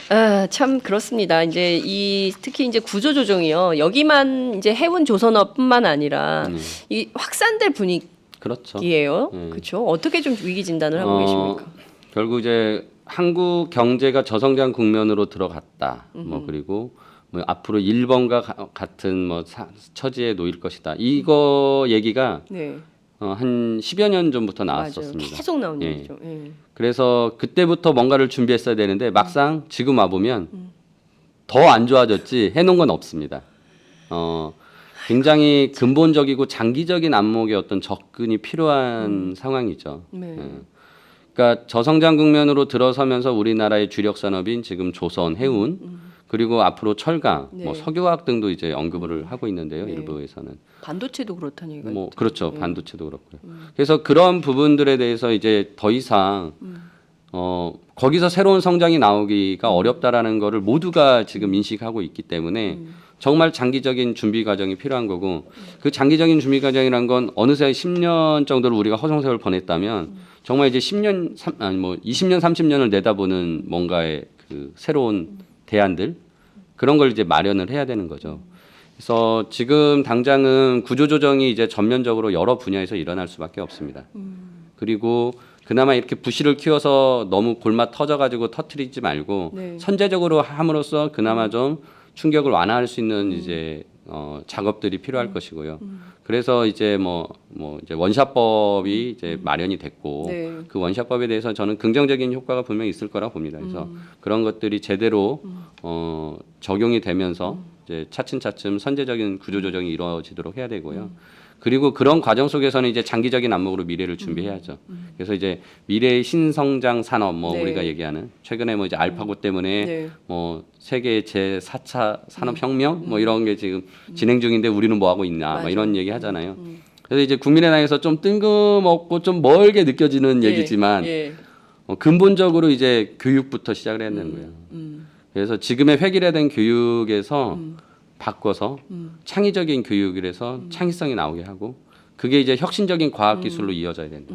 아, 참 그렇습니다. 이제 이 특히 이제 구조 조정이요. 여기만 이제 해운 조선업뿐만 아니라 이 확산될 그렇죠. 분위기예요. 그렇죠? 어떻게 좀 위기 진단을 하고 계십니까? 결국 이제 한국 경제가 저성장 국면으로 들어갔다. 뭐 그리고 뭐 앞으로 일본과 같은 뭐 처지에 놓일 것이다. 이거 얘기가 네, 한 10여 년 전부터 맞아요. 나왔었습니다. 계속 나오는 예. 얘기죠. 예. 그래서 그때부터 뭔가를 준비했어야 되는데 막상 지금 와 보면 더 안 좋아졌지 해놓은 건 없습니다. 굉장히 근본적이고 장기적인 안목의 어떤 접근이 필요한 상황이죠. 네. 그러니까 저성장 국면으로 들어서면서 우리나라의 주력 산업인 지금 조선, 해운 그리고 앞으로 철강, 네. 뭐 석유화학 등도 이제 언급을 하고 있는데요. 네. 일부에서는 반도체도 그렇다는 얘기가 뭐 있죠. 그렇죠. 반도체도 그렇고요. 그래서 그런 부분들에 대해서 이제 더 이상 거기서 새로운 성장이 나오기가 어렵다라는 거를 모두가 지금 인식하고 있기 때문에 정말 장기적인 준비 과정이 필요한 거고 그 장기적인 준비 과정이란 건 어느새 10년 정도를 우리가 허송세월 보냈다면 정말 이제 10년 아니 뭐 20년 30년을 내다보는 뭔가의 그 새로운 대안들 그런 걸 이제 마련을 해야 되는 거죠. 그래서 지금 당장은 구조조정이 이제 전면적으로 여러 분야에서 일어날 수밖에 없습니다. 그리고 그나마 이렇게 부실을 키워서 너무 골마 터져가지고 터트리지 말고 네. 선제적으로 함으로써 그나마 좀 충격을 완화할 수 있는 이제 작업들이 필요할 것이고요. 그래서 이제 뭐 이제 원샷법이 이제 마련이 됐고 네. 그 원샷법에 대해서 저는 긍정적인 효과가 분명히 있을 거라고 봅니다. 그래서 그런 것들이 제대로 적용이 되면서 이제 차츰차츰 선제적인 구조조정이 이루어지도록 해야 되고요. 그리고 그런 과정 속에서는 이제 장기적인 안목으로 미래를 준비해야죠. 그래서 이제 미래의 신성장 산업 뭐 네. 우리가 얘기하는 최근에 뭐 이제 알파고 때문에 네. 뭐 세계 제 4차 산업혁명 뭐 이런 게 지금 진행 중인데 우리는 뭐 하고 있나 맞아. 뭐 이런 얘기 하잖아요. 그래서 이제 국민의당에서 좀 뜬금없고 좀 멀게 느껴지는 예, 얘기지만 예. 근본적으로 이제 교육부터 시작을 해야 되는 거예요. 그래서 지금의 획일화된 교육에서 바꿔서 창의적인 교육을 해서 창의성이 나오게 하고 그게 이제 혁신적인 과학 기술로 이어져야 된다.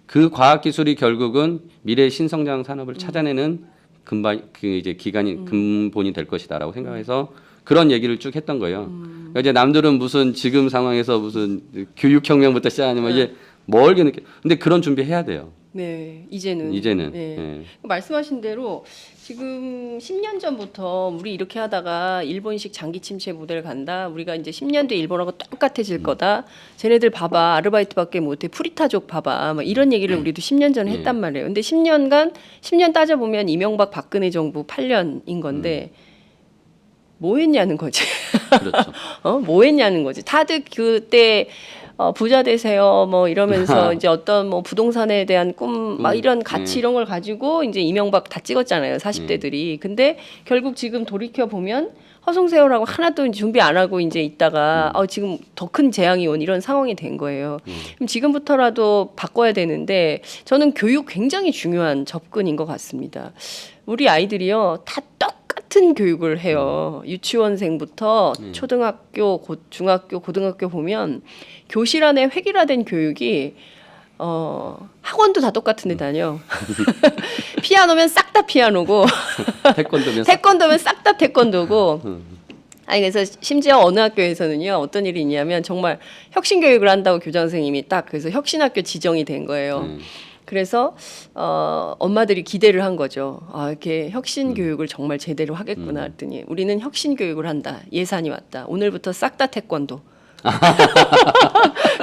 그 과학 기술이 결국은 미래의 신성장 산업을 찾아내는 그 이제 기간이 근본이 될 것이다라고 생각해서 그런 얘기를 쭉 했던 거예요. 그러니까 이제 남들은 무슨 지금 상황에서 무슨 교육혁명부터 시작하냐면 이제 멀게 느껴. 근데 그런 준비해야 돼요. 네, 이제는. 네. 예. 말씀하신 대로 지금 10년 전부터 우리 이렇게 하다가 일본식 장기 침체 모델 간다. 우리가 이제 10년 뒤에 일본하고 똑같아질 거다. 쟤네들 봐봐. 아르바이트밖에 못해. 프리타족 봐봐. 막 이런 얘기를 우리도 10년 전에 했단 말이에요. 근데 10년 따져보면 이명박 박근혜 정부 8년인 건데 뭐 했냐는 거지. 그렇죠. 뭐 했냐는 거지. 다들 그때 부자 되세요 뭐 이러면서 이제 어떤 뭐 부동산에 대한 꿈 막 이런 가치 이런 걸 가지고 이제 이명박 다 찍었잖아요. 40대들이. 근데 결국 지금 돌이켜 보면 허송세월하고 하나도 준비 안 하고 이제 있다가 지금 더 큰 재앙이 온 이런 상황이 된 거예요. 그럼 지금부터라도 바꿔야 되는데 저는 교육 굉장히 중요한 접근인 것 같습니다. 우리 아이들이요 다 똑같은 교육을 해요. 유치원생부터 초등학교, 중학교, 고등학교 보면 교실 안에 획일화된 교육이 학원도 다 똑같은 데 다녀. 피아노면 싹 다 피아노고 태권도면 싹 다 태권도고 아니 그래서 심지어 어느 학교에서는요 어떤 일이 있냐면 정말 혁신 교육을 한다고 교장 선생님이 딱 그래서 혁신학교 지정이 된 거예요. 그래서 엄마들이 기대를 한 거죠. 이렇게 혁신 교육을 정말 제대로 하겠구나 했더니 우리는 혁신 교육을 한다. 예산이 왔다. 오늘부터 싹 다 태권도.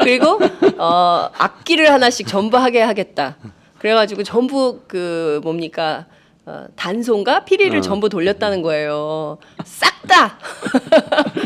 그리고 악기를 하나씩 전부 하게 하겠다. 그래가지고 전부 그 뭡니까 단소인가 피리를 전부 돌렸다는 거예요. 싹 다.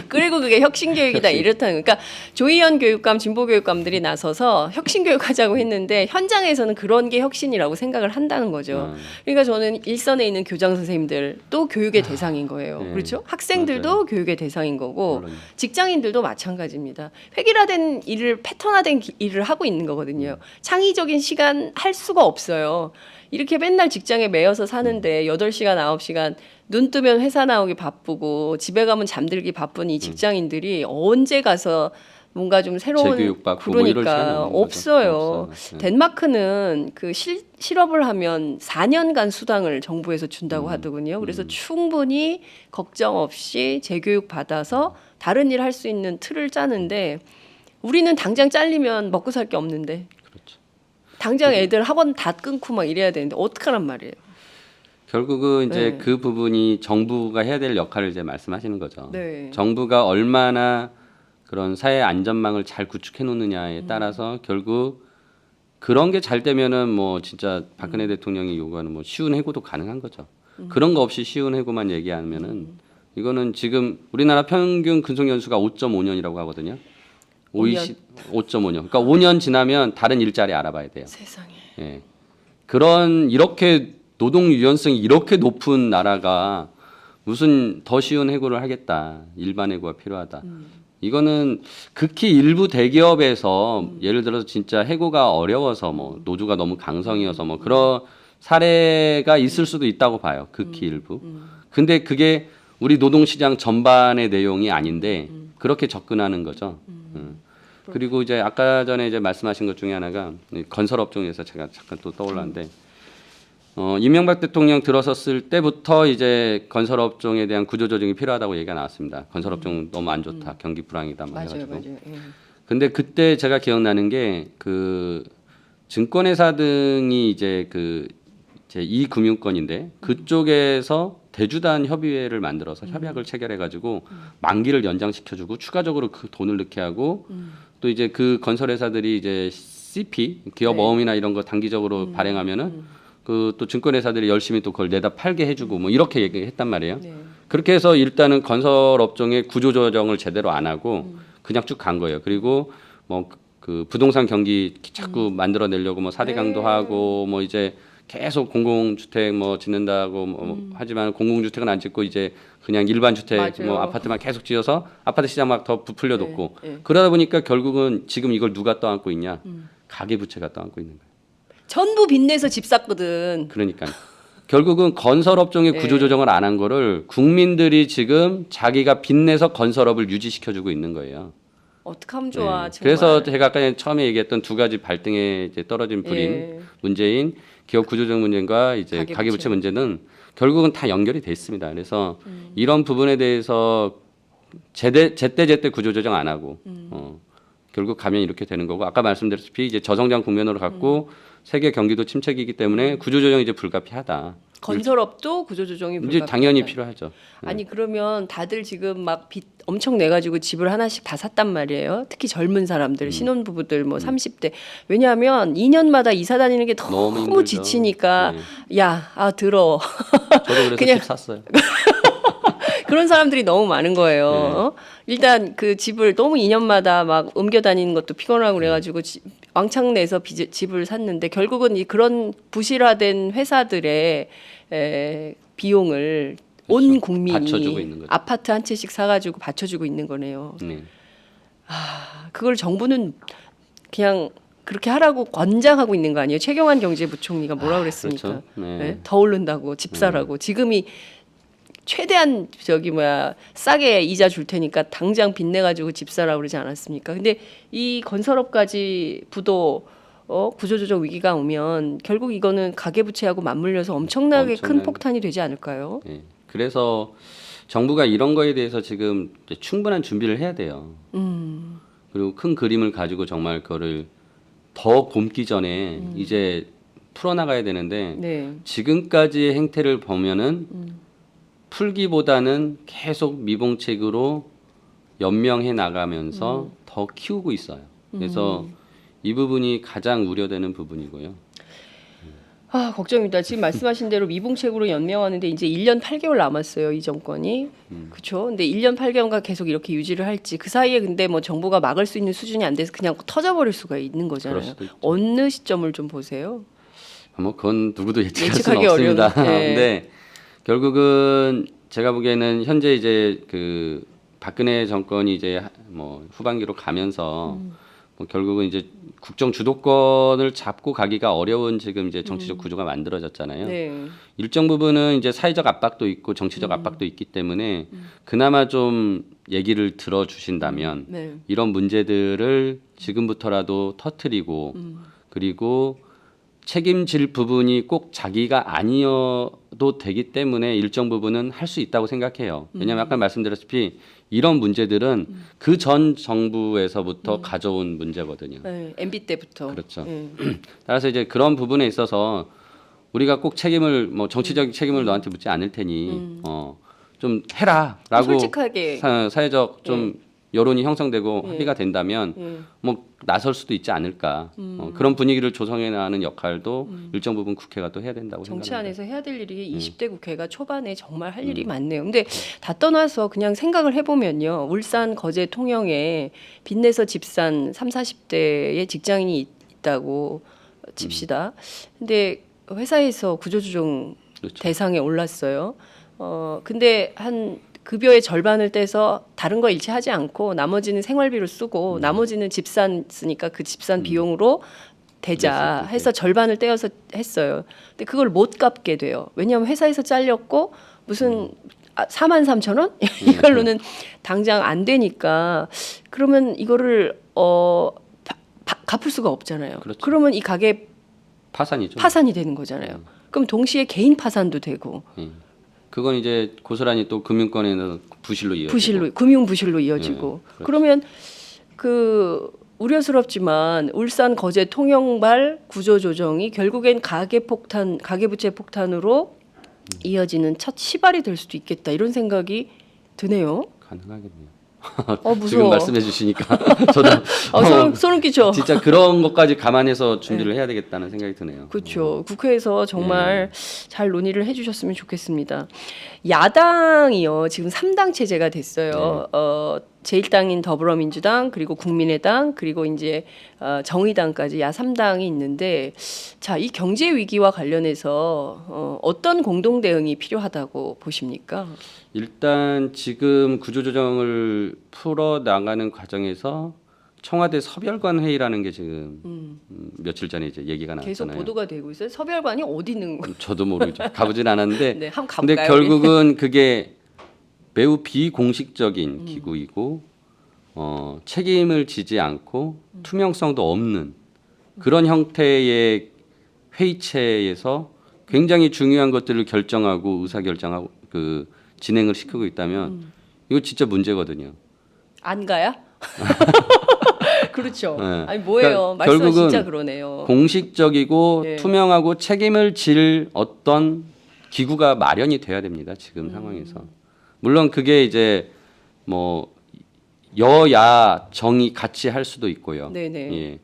그리고 그게 혁신교육이다 이렇다는. 그러니까 조희연 교육감, 진보 교육감들이 나서서 혁신교육하자고 했는데 현장에서는 그런 게 혁신이라고 생각을 한다는 거죠. 그러니까 저는 일선에 있는 교장 선생님들 또 교육의 대상인 거예요. 네. 그렇죠? 학생들도 맞아요. 교육의 대상인 거고 물론이요. 직장인들도 마찬가지입니다. 획일화된 일을 패턴화된 일을 하고 있는 거거든요. 창의적인 시간 할 수가 없어요. 이렇게 맨날 직장에 매여서 사는데 8시간, 9시간 눈 뜨면 회사 나오기 바쁘고 집에 가면 잠들기 바쁜 이 직장인들이 언제 가서 뭔가 좀 새로운 재교육받고 뭐 이럴 시간이 그러니까 없는 거죠. 없어요. 없어요. 덴마크는 그 실업을 하면 4년간 수당을 정부에서 준다고 하더군요. 그래서 충분히 걱정 없이 재교육 받아서 다른 일 할 수 있는 틀을 짜는데 우리는 당장 잘리면 먹고 살 게 없는데 그렇죠. 당장 애들 학원 다 끊고 막 이래야 되는데 어떡하란 말이에요. 결국은 이제 네. 그 부분이 정부가 해야 될 역할을 이제 말씀하시는 거죠. 네. 정부가 얼마나 그런 사회 안전망을 잘 구축해 놓느냐에 따라서 결국 그런 게 잘 되면은 뭐 진짜 박근혜 대통령이 요구하는 뭐 쉬운 해고도 가능한 거죠. 그런 거 없이 쉬운 해고만 얘기하면은 이거는 지금 우리나라 평균 근속 연수가 5.5년이라고 하거든요. 5.5년. 그러니까 5년 지나면 다른 일자리 알아봐야 돼요. 세상에. 예. 그런 이렇게 노동 유연성이 이렇게 높은 나라가 무슨 더 쉬운 해고를 하겠다. 일반 해고가 필요하다. 이거는 극히 일부 대기업에서 예를 들어서 진짜 해고가 어려워서 뭐 노조가 너무 강성이어서 뭐 그런 사례가 있을 수도 있다고 봐요. 극히 일부. 근데 그게 우리 노동시장 전반의 내용이 아닌데 그렇게 접근하는 거죠. 그리고 이제 아까 전에 이제 말씀하신 것 중에 하나가 건설업종에서 제가 잠깐 또 떠올랐는데 이명박 대통령 들어섰을 때부터 이제 건설업종에 대한 구조조정이 필요하다고 얘기가 나왔습니다. 건설업종 너무 안 좋다, 경기 불황이다, 막 맞아요, 해가지고. 맞아요. 예. 근데 그때 제가 기억나는 게 그 증권회사 등이 이제 그 제 2금융권인데 그쪽에서 대주단 협의회를 만들어서 협약을 체결해가지고 만기를 연장시켜주고 추가적으로 그 돈을 넣게 하고 또 이제 그 건설회사들이 이제 CP 기업 네. 어음이나 이런 거 단기적으로 발행하면은 그 또 증권회사들이 열심히 또 그걸 내다 팔게 해주고 뭐 이렇게 얘기했단 말이에요. 네. 그렇게 해서 일단은 건설업종의 구조조정을 제대로 안 하고 그냥 쭉 간 거예요. 그리고 뭐 그 부동산 경기 자꾸 만들어내려고 뭐 4대 강도하고 뭐 이제 계속 공공주택 뭐 짓는다고 뭐 하지만 공공주택은 안 짓고 이제 그냥 일반 주택 맞아요. 뭐 아파트만 계속 지어서 아파트 시장 막 더 부풀려 놓고 네. 그러다 보니까 결국은 지금 이걸 누가 떠안고 있냐? 가계부채가 떠안고 있는 거예요. 전부 빚내서 집 샀거든. 그러니까 결국은 건설업종의 네. 구조조정을 안 한 거를 국민들이 지금 자기가 빚내서 건설업을 유지시켜주고 있는 거예요. 어떻게 하면 좋아. 네. 정말. 그래서 제가 아까 처음에 얘기했던 두 가지 발등에 이제 떨어진 불인 예. 문제인 기업 구조조정 문제과 이제 가계부채. 가계부채 문제는 결국은 다 연결이 돼 있습니다. 그래서 이런 부분에 대해서 제때 구조조정 안 하고 결국 가면 이렇게 되는 거고 아까 말씀드렸다시피 이제 저성장 국면으로 갔고 세계 경기도 침체기이기 때문에 구조조정이 이제 불가피하다. 건설업도 구조조정이 이제 불가피하다. 당연히 필요하죠. 아니 그러면 다들 지금 막 빚 엄청 내가지고 집을 하나씩 다 샀단 말이에요. 특히 젊은 사람들, 신혼부부들 뭐 30대. 왜냐하면 2년마다 이사 다니는 게 너무 너무 힘들죠. 지치니까 네. 야, 들어. 저도 그래서 그냥- 집 샀어요. 그런 사람들이 너무 많은 거예요. 네. 어? 일단 그 집을 너무 2년마다 막 옮겨 다니는 것도 피곤하고 그래가지고 왕창 내서 집을 샀는데 결국은 그런 부실화된 회사들의 비용을 온 국민이 받쳐주고 있는 거죠. 아파트 한 채씩 사가지고 받쳐주고 있는 거네요. 네. 그걸 정부는 그냥 그렇게 하라고 권장하고 있는 거 아니에요? 최경환 경제부총리가 뭐라 그랬습니까? 그렇죠. 네. 네? 더 오른다고 집 사라고. 지금이 최대한 싸게 이자 줄 테니까 당장 빚내 가지고 집 사라고 그러지 않았습니까? 근데 이 건설업까지 부도 구조조정 위기가 오면 결국 이거는 가계부채하고 맞물려서 엄청나게 큰 폭탄이 되지 않을까요? 네. 그래서 정부가 이런 거에 대해서 지금 이제 충분한 준비를 해야 돼요. 그리고 큰 그림을 가지고 정말 그거를 더 봄기 전에 이제 풀어나가야 되는데 네. 지금까지의 행태를 보면은 풀기보다는 계속 미봉책으로 연명해 나가면서 더 키우고 있어요. 그래서 이 부분이 가장 우려되는 부분이고요. 아, 걱정입니다. 지금 말씀하신 대로 미봉책으로 연명하는데 이제 1년 8개월 남았어요, 이 정권이. 그렇죠? 근데 1년 8개월간 계속 이렇게 유지를 할지 그 사이에 근데 뭐 정부가 막을 수 있는 수준이 안 돼서 그냥 터져버릴 수가 있는 거잖아요. 그럴 수도 있죠. 어느 시점을 좀 보세요? 뭐 그건 누구도 예측할 수는 예측하기 없습니다. 어려운, 네. 근데 결국은 제가 보기에는 현재 이제 그 박근혜 정권이 이제 뭐 후반기로 가면서 뭐 결국은 이제 국정 주도권을 잡고 가기가 어려운 지금 이제 정치적 구조가 만들어졌잖아요. 네. 일정 부분은 이제 사회적 압박도 있고 정치적 압박도 있기 때문에 그나마 좀 얘기를 들어주신다면 네. 이런 문제들을 지금부터라도 터트리고 그리고 책임질 부분이 꼭 자기가 아니어도 되기 때문에 일정 부분은 할 수 있다고 생각해요. 왜냐하면 아까 말씀드렸다시피 이런 문제들은 그 전 정부에서부터 가져온 문제거든요. 네. MB 때부터. 그렇죠. 네. 따라서 이제 그런 부분에 있어서 우리가 꼭 책임을 뭐 정치적 책임을 너한테 묻지 않을 테니 좀 해라라고 솔직하게. 사회적 좀 여론이 형성되고 예. 합의가 된다면 예. 뭐 나설 수도 있지 않을까 그런 분위기를 조성해 나가는 역할도 일정 부분 국회가 또 해야 된다고 정치 생각합니다. 안에서 해야 될 일이 20대 국회가 초반에 정말 할 일이 많네요. 근데 다 떠나서 그냥 생각을 해보면요. 울산 거제 통영에 빚내서 집 산 3, 40대의 직장인이 있다고 칩시다. 근데 회사에서 구조조정 그렇죠. 대상에 올랐어요. 근데 한 급여의 절반을 떼서 다른 거 일치하지 않고 나머지는 생활비로 쓰고 나머지는 집산 쓰니까 그 집산 비용으로 대자 그랬을 때. 해서 절반을 떼어서 했어요. 근데 그걸 못 갚게 돼요. 왜냐하면 회사에서 잘렸고 무슨 43,000원 이걸로는 당장 안 되니까 그러면 이거를 갚을 수가 없잖아요. 그렇죠. 그러면 이 가게 파산이죠. 파산이 되는 거잖아요. 그럼 동시에 개인 파산도 되고 예. 그건 이제 고스란히 또 금융권에는 부실로 이어지고 금융 부실로 이어지고 그렇죠. 그러면 그 우려스럽지만 울산 거제 통영발 구조 조정이 결국엔 가계부채 폭탄으로 이어지는 첫 시발이 될 수도 있겠다 이런 생각이 드네요. 가능하겠네요. 무서워. 지금 말씀해 주시니까 저도 소름 끼쳐. 진짜 그런 것까지 감안해서 준비를 해야 되겠다는 생각이 드네요. 그렇죠. 국회에서 정말 잘 논의를 해주셨으면 좋겠습니다. 야당이요 지금 3당 체제가 됐어요. 제1당인 더불어민주당 그리고 국민의당 그리고 이제 정의당까지 야 3당이 있는데 자, 이 경제 위기와 관련해서 어떤 공동 대응이 필요하다고 보십니까? 일단 지금 구조조정을 풀어 나가는 과정에서 청와대 서별관 회의라는 게 지금 며칠 전에 이제 얘기가 계속 나왔잖아요. 보도가 되고 있어요. 서별관이 어디 있는 거예요? 저도 모르죠. 가보진 않았는데. 네, 한번 근데 가볼까요? 결국은 그게 매우 비공식적인 기구이고 책임을 지지 않고 투명성도 없는 그런 형태의 회의체에서 굉장히 중요한 것들을 결정하고 의사결정하고 그 진행을 시키고 있다면 이거 진짜 문제거든요. 안 가야? 그렇죠. 네. 아니 뭐예요? 그러니까 말씀 결국은 진짜 그러네요. 공식적이고 네. 투명하고 책임을 질 어떤 기구가 마련이 돼야 됩니다. 지금 상황에서. 물론 그게 이제 뭐 여야 정이 같이 할 수도 있고요. 네네. 예.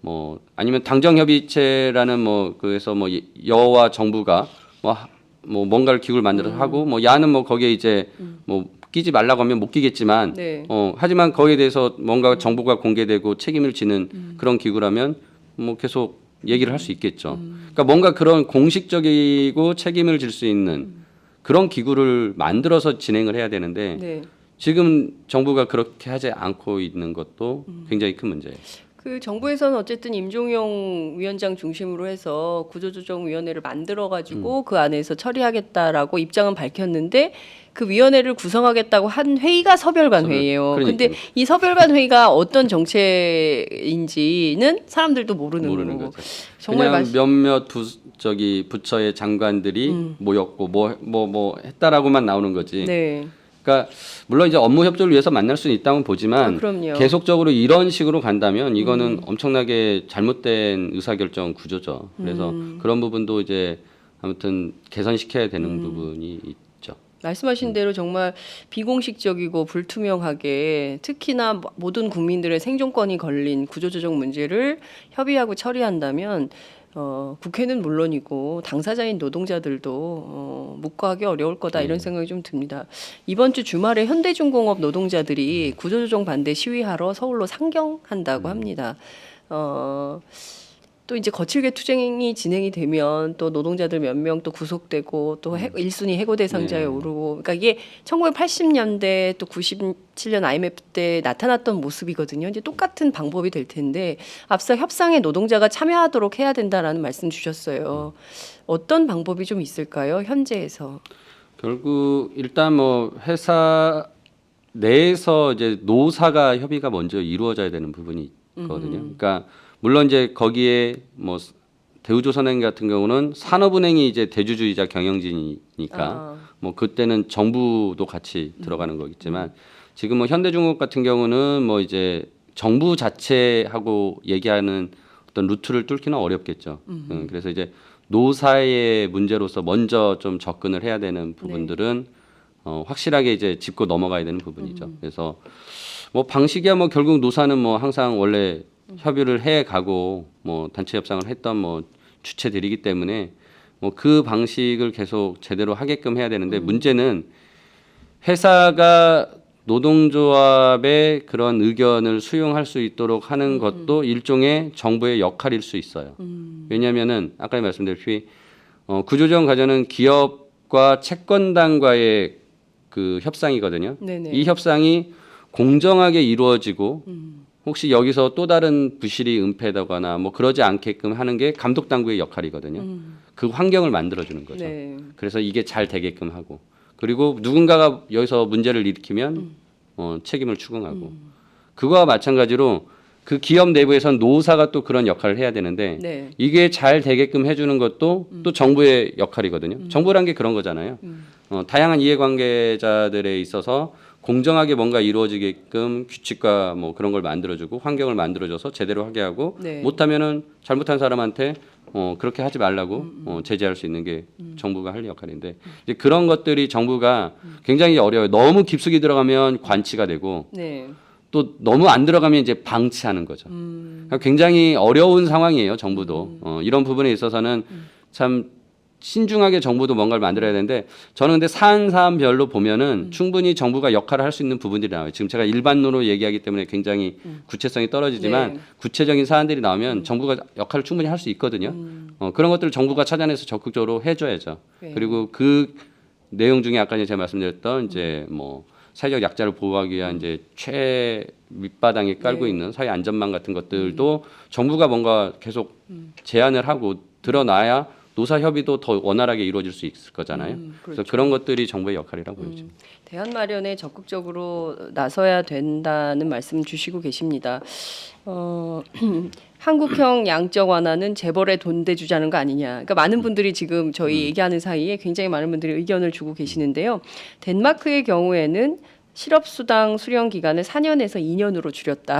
뭐 아니면 당정협의체라는 뭐 그래서 뭐 여와 정부가 뭐 뭔가를 기구를 만들어서 하고 뭐 야는 뭐 거기에 이제 뭐 끼지 말라고 하면 못 끼겠지만 네. 하지만 거기에 대해서 뭔가 정보가 공개되고 책임을 지는 그런 기구라면 뭐 계속 얘기를 할 수 있겠죠. 그러니까 뭔가 그런 공식적이고 책임을 질 수 있는 그런 기구를 만들어서 진행을 해야 되는데 네. 지금 정부가 그렇게 하지 않고 있는 것도 굉장히 큰 문제예요. 그 정부에서는 어쨌든 임종용 위원장 중심으로 해서 구조조정위원회를 만들어가지고 그 안에서 처리하겠다라고 입장은 밝혔는데 그 위원회를 구성하겠다고 한 회의가 서별관 회의예요. 그러니까요. 근데 이 서별관 회의가 어떤 정체인지는 사람들도 모르는 거고. 거죠. 정말 그냥 몇몇 부처의 장관들이 모였고 뭐 했다라고만 나오는 거지. 네. 그러니까 물론 이제 업무 협조를 위해서 만날 수는 있다고 보지만 그럼요. 계속적으로 이런 식으로 간다면 이거는 엄청나게 잘못된 의사결정 구조죠. 그래서 그런 부분도 이제 아무튼 개선시켜야 되는 부분이 있죠. 말씀하신 대로 정말 비공식적이고 불투명하게 특히나 모든 국민들의 생존권이 걸린 구조조정 문제를 협의하고 처리한다면 국회는 물론이고 당사자인 노동자들도 묵과하기 어려울 거다 이런 생각이 좀 듭니다. 이번 주 주말에 현대중공업 노동자들이 구조조정 반대 시위하러 서울로 상경한다고 합니다. 또 이제 거칠게 투쟁이 진행이 되면 또 노동자들 몇 명 또 구속되고 또 1순위 해고 대상자에 네. 오르고 그러니까 이게 1980년대 또 97년 IMF 때 나타났던 모습이거든요. 이제 똑같은 방법이 될 텐데 앞서 협상에 노동자가 참여하도록 해야 된다라는 말씀 주셨어요. 어떤 방법이 좀 있을까요? 현재에서. 결국 일단 뭐 회사 내에서 이제 노사가 협의가 먼저 이루어져야 되는 부분이 있거든요. 그러니까 물론 이제 거기에 뭐 대우조선행 같은 경우는 산업은행이 이제 대주주이자 경영진이니까 뭐 그때는 정부도 같이 들어가는 거겠지만 지금 뭐 현대중공업 같은 경우는 뭐 이제 정부 자체하고 얘기하는 어떤 루트를 뚫기는 어렵겠죠. 그래서 이제 노사의 문제로서 먼저 좀 접근을 해야 되는 부분들은 확실하게 이제 짚고 넘어가야 되는 부분이죠. 그래서 뭐 방식이야 뭐 결국 노사는 뭐 항상 원래 협의를 해 가고 뭐 단체 협상을 했던 뭐 주체들이기 때문에 뭐 그 방식을 계속 제대로 하게끔 해야 되는데 문제는 회사가 노동조합의 그런 의견을 수용할 수 있도록 하는 것도 일종의 정부의 역할일 수 있어요. 왜냐하면은 아까 말씀드렸듯이 구조조정 과정은 기업과 채권단과의 그 협상이거든요. 네네. 이 협상이 공정하게 이루어지고 혹시 여기서 또 다른 부실이 은폐되거나 뭐 그러지 않게끔 하는 게 감독 당국의 역할이거든요. 그 환경을 만들어 주는 거죠. 네. 그래서 이게 잘 되게끔 하고 그리고 누군가가 여기서 문제를 일으키면 책임을 추궁하고 그거와 마찬가지로 그 기업 내부에선 노사가 또 그런 역할을 해야 되는데 네. 이게 잘 되게끔 해주는 것도 또 정부의 역할이거든요. 정부란 게 그런 거잖아요. 다양한 이해관계자들에 있어서 공정하게 뭔가 이루어지게끔 규칙과 뭐 그런 걸 만들어주고 환경을 만들어줘서 제대로 하게 하고 네. 못하면은 잘못한 사람한테 그렇게 하지 말라고 제재할 수 있는 게 정부가 할 역할인데 이제 그런 것들이 정부가 굉장히 어려워요. 너무 깊숙이 들어가면 관치가 되고 네. 또 너무 안 들어가면 이제 방치하는 거죠. 그러니까 굉장히 어려운 상황이에요. 정부도 이런 부분에 있어서는 참 신중하게 정부도 뭔가를 만들어야 되는데 저는 근데 사안별로 보면은 충분히 정부가 역할을 할 수 있는 부분들이 나와요. 지금 제가 일반론으로 얘기하기 때문에 굉장히 구체성이 떨어지지만 네. 구체적인 사안들이 나오면 정부가 역할을 충분히 할 수 있거든요. 그런 것들을 정부가 찾아내서 적극적으로 해줘야죠. 네. 그리고 그 내용 중에 아까 제가 말씀드렸던 이제 뭐 사회적 약자를 보호하기 위한 이제 최 밑바닥에 깔고 네. 있는 사회 안전망 같은 것들도 정부가 뭔가 계속 제안을 하고 드러나야 노사 협의도 더 원활하게 이루어질 수 있을 거잖아요. 그래서 그렇죠. 그런 것들이 정부의 역할이라고 보여집니다. 대안 마련에 적극적으로 나서야 된다는 말씀 주시고 계십니다. 한국형 양적 완화는 재벌에 돈 대주자는 거 아니냐. 그러니까 많은 분들이 지금 저희 얘기하는 사이에 굉장히 많은 분들이 의견을 주고 계시는데요. 덴마크의 경우에는 실업수당 수령 기간을 4년에서 2년으로 줄였다.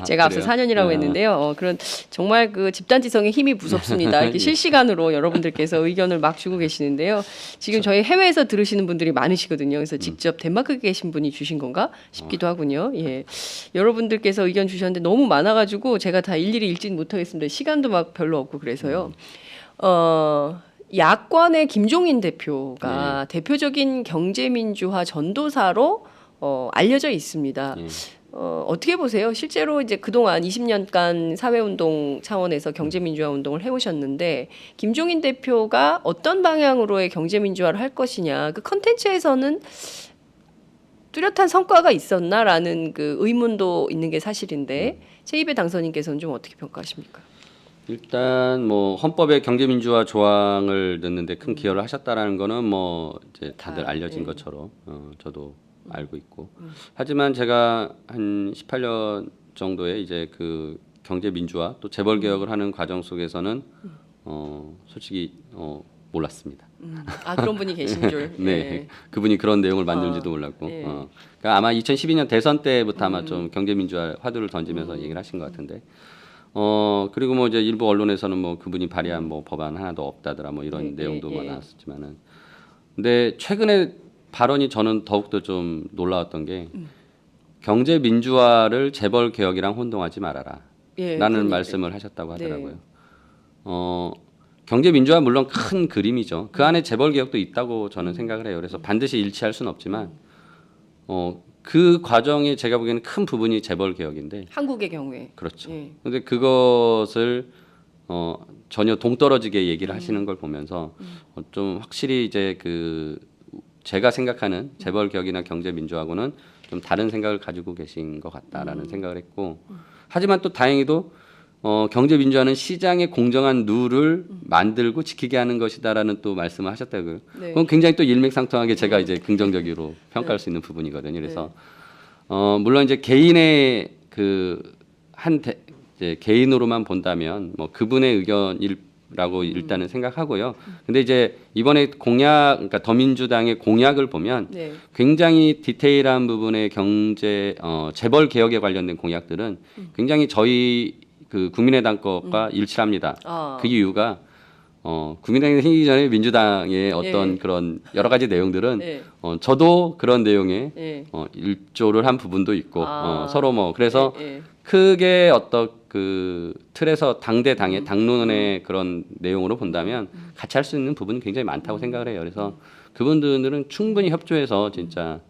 제가 앞서 그래요? 4년이라고 아. 했는데요. 그런 정말 그 집단지성의 힘이 무섭습니다. 이렇게 실시간으로 여러분들께서 의견을 막 주고 계시는데요. 지금 저희 해외에서 들으시는 분들이 많으시거든요. 그래서 직접 덴마크에 계신 분이 주신 건가 싶기도 하군요. 예, 여러분들께서 의견 주셨는데 너무 많아가지고 제가 다 일일이 읽지는 못하겠습니다. 시간도 막 별로 없고 그래서요. 야권의 김종인 대표가 대표적인 경제민주화 전도사로 알려져 있습니다. 어떻게 보세요? 실제로 이제 그동안 20년간 사회운동 차원에서 경제민주화 운동을 해오셨는데 김종인 대표가 어떤 방향으로의 경제민주화를 할 것이냐 그 컨텐츠에서는 뚜렷한 성과가 있었나라는 그 의문도 있는 게 사실인데 최입의 당선인께서는 좀 어떻게 평가하십니까? 일단 뭐 헌법에 경제민주화 조항을 넣는데 큰 기여를 하셨다라는 거는 뭐 이제 다들 알려진 것처럼 저도 알고 있고 하지만 제가 한 18년 정도의 이제 그 경제민주화 또 재벌 개혁을 하는 과정 속에서는 솔직히 몰랐습니다. 아 그런 분이 계신 줄. 네, 예. 그분이 그런 내용을 만들지도 몰랐고, 예. 그러니까 아마 2012년 대선 때부터 아마 좀 경제민주화 화두를 던지면서 얘기를 하신 것 같은데, 그리고 뭐 이제 일부 언론에서는 뭐 그분이 발의한 뭐 법안 하나도 없다더라 뭐 이런 내용도 뭐 나왔었지만은, 근데 최근에 발언이 저는 더욱더 좀 놀라웠던 게 경제민주화를 재벌 개혁이랑 혼동하지 말아라. 예, 라는 그런 말씀을 하셨다고 네. 하더라고요. 경제 민주화 물론 큰 그림이죠. 그 안에 재벌 개혁도 있다고 저는 생각을 해요. 그래서 반드시 일치할 수는 없지만 그 과정에 제가 보기에는 큰 부분이 재벌 개혁인데 한국의 경우에. 그렇죠. 예. 근데 그것을 전혀 동떨어지게 얘기를 하시는 걸 보면서 좀 확실히 이제 그 제가 생각하는 재벌 개혁이나 경제 민주화하고는 좀 다른 생각을 가지고 계신 것 같다라는 생각을 했고 하지만 또 다행히도 경제 민주화는 시장의 공정한 룰을 만들고 지키게 하는 것이다라는 또 말씀을 하셨다고요. 네. 그건 굉장히 또 일맥상통하게 제가 이제 긍정적으로 평가할 수 있는 부분이거든요. 그래서 물론 이제 개인의 이제 개인으로만 본다면 뭐 그분의 의견이라고 일단은 생각하고요. 근데 이제 이번에 공약, 그러니까 더민주당의 공약을 보면 네. 굉장히 디테일한 부분의 경제 재벌 개혁에 관련된 공약들은 굉장히 저희 그 국민의당 것과 일치합니다. 아. 그 이유가 국민의당이 생기기 전에 민주당의 어떤 예. 그런 여러 가지 내용들은 예. 저도 그런 내용에 예. 일조를 한 부분도 있고 아. 서로 뭐 그래서 예, 예. 크게 어떤 그 틀에서 당의 당론의 그런 내용으로 본다면 같이 할 수 있는 부분이 굉장히 많다고 생각을 해요. 그래서 그분들은 충분히 협조해서 진짜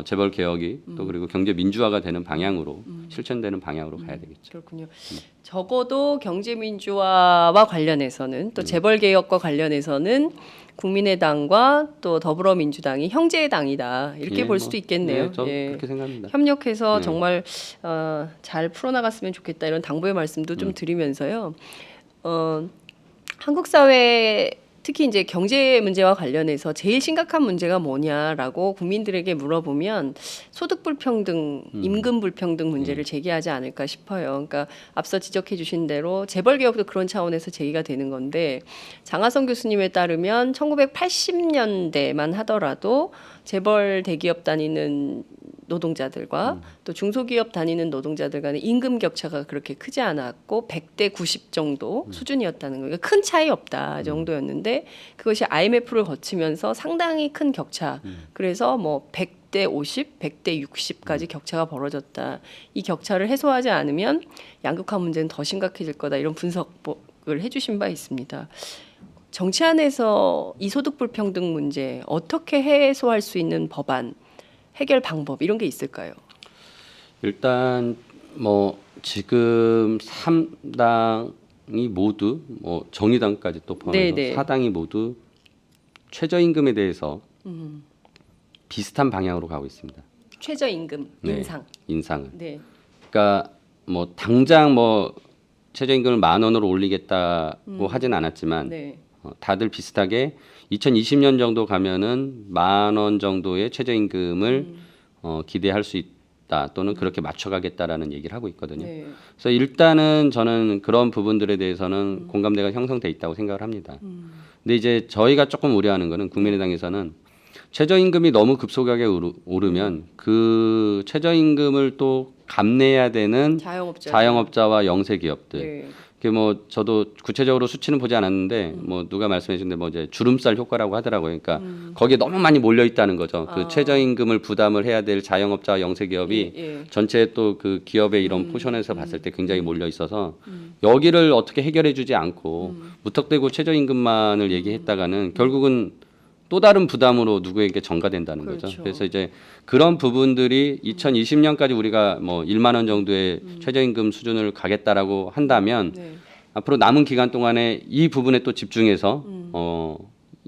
재벌 개혁이 또 그리고 경제 민주화가 되는 방향으로 실천되는 방향으로 가야 되겠죠. 그렇군요. 적어도 경제 민주화와 관련해서는 또 재벌 개혁과 관련해서는 국민의당과 또 더불어민주당이 형제의 당이다 이렇게 예, 볼 뭐, 수도 있겠네요. 네, 저 예. 그렇게 생각합니다. 협력해서 네. 정말 잘 풀어나갔으면 좋겠다 이런 당부의 말씀도 좀 드리면서요. 한국 사회 특히 이제 경제 문제와 관련해서 제일 심각한 문제가 뭐냐라고 국민들에게 물어보면 소득 불평등, 임금 불평등 문제를 제기하지 않을까 싶어요. 그러니까 앞서 지적해 주신 대로 재벌 개혁도 그런 차원에서 제기가 되는 건데 장하성 교수님에 따르면 1980년대만 하더라도 재벌 대기업 다니는 노동자들과 또 중소기업 다니는 노동자들 간의 임금 격차가 그렇게 크지 않았고 100대 90 정도 수준이었다는 거예요. 큰 차이 없다 정도였는데 그것이 IMF를 거치면서 상당히 큰 격차. 그래서 뭐 100대 50, 100대 60까지 격차가 벌어졌다. 이 격차를 해소하지 않으면 양극화 문제는 더 심각해질 거다. 이런 분석을 해주신 바 있습니다. 정치 안에서 이 소득 불평등 문제 어떻게 해소할 수 있는 법안, 해결 방법 이런 게 있을까요? 일단 뭐 지금 3당이 모두 뭐 정의당까지 또 포함해서 네네. 4당이 모두 최저임금에 대해서 비슷한 방향으로 가고 있습니다. 최저임금 네, 인상. 인상을. 네. 그러니까 뭐 당장 뭐 최저임금을 10,000원으로 올리겠다고 하진 않았지만 네. 다들 비슷하게 2020년 정도 가면은 10,000원 정도의 최저임금을 기대할 수 있다 또는 그렇게 맞춰가겠다라는 얘기를 하고 있거든요. 네. 그래서 일단은 저는 그런 부분들에 대해서는 공감대가 형성돼 있다고 생각을 합니다. 근데 이제 저희가 조금 우려하는 거는 국민의당에서는 최저임금이 너무 급속하게 오르면 그 최저임금을 또 감내해야 되는 자영업자와 영세기업들. 네. 그게 뭐 저도 구체적으로 수치는 보지 않았는데 뭐 누가 말씀해 주는데 뭐 이제 주름살 효과라고 하더라고요. 그러니까 거기에 너무 많이 몰려 있다는 거죠. 그 최저임금을 부담을 해야 될 자영업자와 영세기업이 예. 전체 또 그 기업의 이런 포션에서 봤을 때 굉장히 몰려 있어서 여기를 어떻게 해결해 주지 않고 무턱대고 최저임금만을 얘기했다가는 결국은 또 다른 부담으로 누구에게 전가된다는 거죠. 그렇죠. 그래서 이제 그런 부분들이 2020년까지 우리가 뭐 1만 원 정도의 최저임금 수준을 가겠다라고 한다면 네. 앞으로 남은 기간 동안에 이 부분에 또 집중해서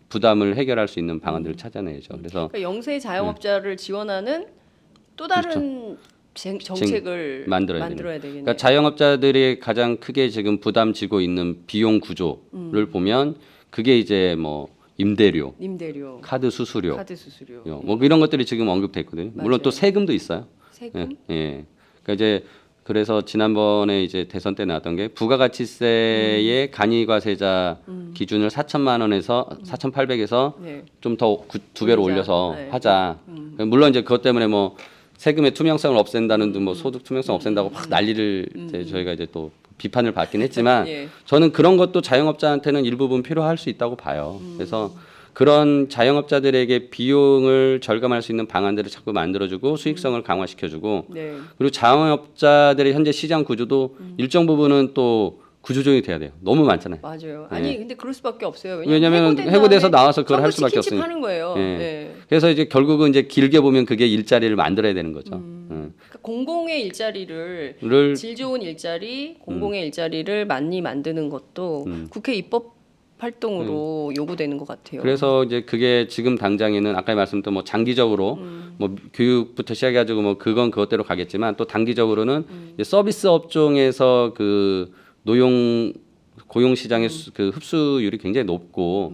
부담을 해결할 수 있는 방안들을 찾아내야죠. 그래서 그러니까 영세 자영업자를 지원하는 또 다른 정책을 만들어야 되겠네요. 그러니까 자영업자들이 가장 크게 지금 부담지고 있는 비용 구조를 보면 그게 이제 뭐 임대료, 카드 수수료, 뭐 이런 것들이 지금 언급됐거든요. 물론 또 세금도 있어요. 세금? 예. 그러니까 이제 그래서 지난번에 이제 대선 때 나왔던 게 부가가치세의 간이과세자 기준을 4천만 원에서 4,800에서 네. 좀 더 두 배로 올려서 네. 하자. 물론 이제 그것 때문에 뭐 세금의 투명성을 없앤다는 등 뭐 소득 투명성 없앤다고 막 난리를 이제 저희가 이제 또 비판을 받긴 했지만 예. 저는 그런 것도 자영업자한테는 일부분 필요할 수 있다고 봐요. 그래서 그런 자영업자들에게 비용을 절감할 수 있는 방안들을 자꾸 만들어주고 수익성을 강화시켜주고 네. 그리고 자영업자들의 현재 시장 구조도 일정 부분은 또 구조조정이 돼야 돼요. 너무 많잖아요. 맞아요. 네. 아니 근데 그럴 수밖에 없어요. 왜냐하면 해고돼서 나와서 그걸 할 수밖에 없으니까. 하는 거예요. 예. 네. 그래서 이제 결국은 이제 길게 보면 그게 일자리를 만들어야 되는 거죠. 그러니까 공공의 일자리를 를 질 좋은 일자리, 공공의 일자리를 많이 만드는 것도 국회 입법 활동으로 요구되는 것 같아요. 그래서 이제 그게 지금 당장에는 아까 말씀드린 뭐 장기적으로 뭐 교육부터 시작해가지고 뭐 그건 그것대로 가겠지만 또 단기적으로는 이제 서비스 업종에서 그 고용 시장의 그 흡수율이 굉장히 높고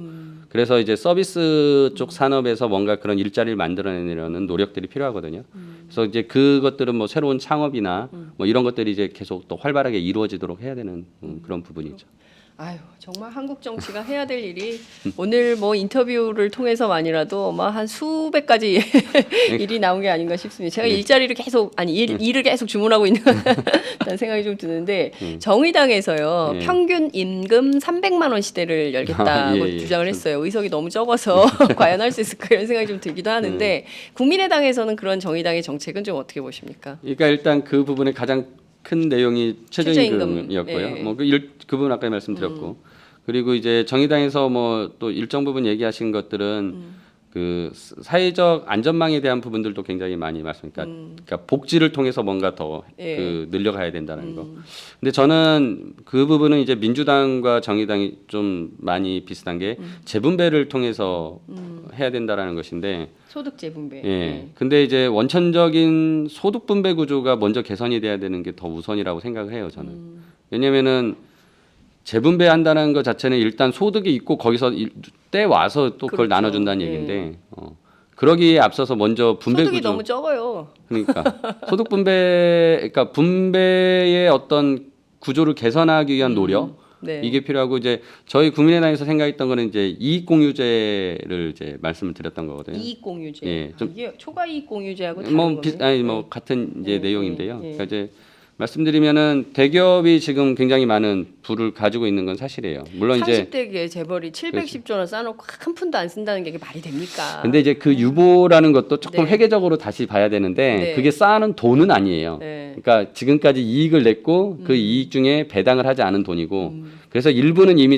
그래서 이제 서비스 쪽 산업에서 뭔가 그런 일자리를 만들어내려는 노력들이 필요하거든요. 그래서 이제 그것들은 뭐 새로운 창업이나 뭐 이런 것들이 이제 계속 또 활발하게 이루어지도록 해야 되는 그런 부분이죠. 아유 정말 한국 정치가 해야 될 일이 오늘 뭐 인터뷰를 통해서만이라도 뭐 한 수백 가지 일이 나온 게 아닌가 싶습니다. 제가 일자리를 계속 일을 계속 주문하고 있는 그런 생각이 좀 드는데 정의당에서요 평균 임금 300만 원 시대를 열겠다고 주장을 했어요. 의석이 너무 적어서 과연 할 수 있을까 이런 생각이 좀 들기도 하는데 국민의당에서는 그런 정의당의 정책은 좀 어떻게 보십니까? 그러니까 일단 그 부분에 가장 큰 내용이 최저임금이었고요. 네. 뭐 그 부분 아까 말씀드렸고 그리고 이제 정의당에서 뭐 또 일정 부분 얘기하신 것들은 그 사회적 안전망에 대한 부분들도 굉장히 많이 그러니까 복지를 통해서 뭔가 더 그 늘려가야 된다는 거. 근데 저는 그 부분은 이제 민주당과 정의당이 좀 많이 비슷한 게 재분배를 통해서 해야 된다라는 것인데. 소득 재분배. 예. 근데 이제 원천적인 소득 분배 구조가 먼저 개선이 돼야 되는 게 더 우선이라고 생각을 해요, 저는. 왜냐면은 재분배한다는 것 자체는 일단 소득이 있고 거기서 떼 와서 또 그걸 그렇죠. 나눠준다는 얘기인데 그러기에 앞서서 먼저 분배 소득이 구조. 너무 적어요. 그러니까 소득 분배, 그러니까 분배의 어떤 구조를 개선하기 위한 노력. 네. 이게 필요하고 이제 저희 국민의당에서 생각했던 거는 이제 이익 공유제를 이제 말씀을 드렸던 거거든요. 이익 공유제. 예, 좀 이게 초과 이익 공유제하고 다른 뭐 거네요. 아니 뭐 같은 이제 네, 내용인데요. 네, 네. 그러니까 이제 말씀드리면은 대기업이 지금 굉장히 많은 부를 가지고 있는 건 사실이에요. 물론 이제 30대기의 재벌이 710조 원 쌓아놓고 한 푼도 안 쓴다는 게 이게 말이 됩니까? 근데 이제 그 유보라는 것도 조금 네. 회계적으로 다시 봐야 되는데 네. 그게 쌓아놓은 돈은 아니에요. 네. 그러니까 지금까지 이익을 냈고 그 이익 중에 배당을 하지 않은 돈이고 그래서 일부는 이미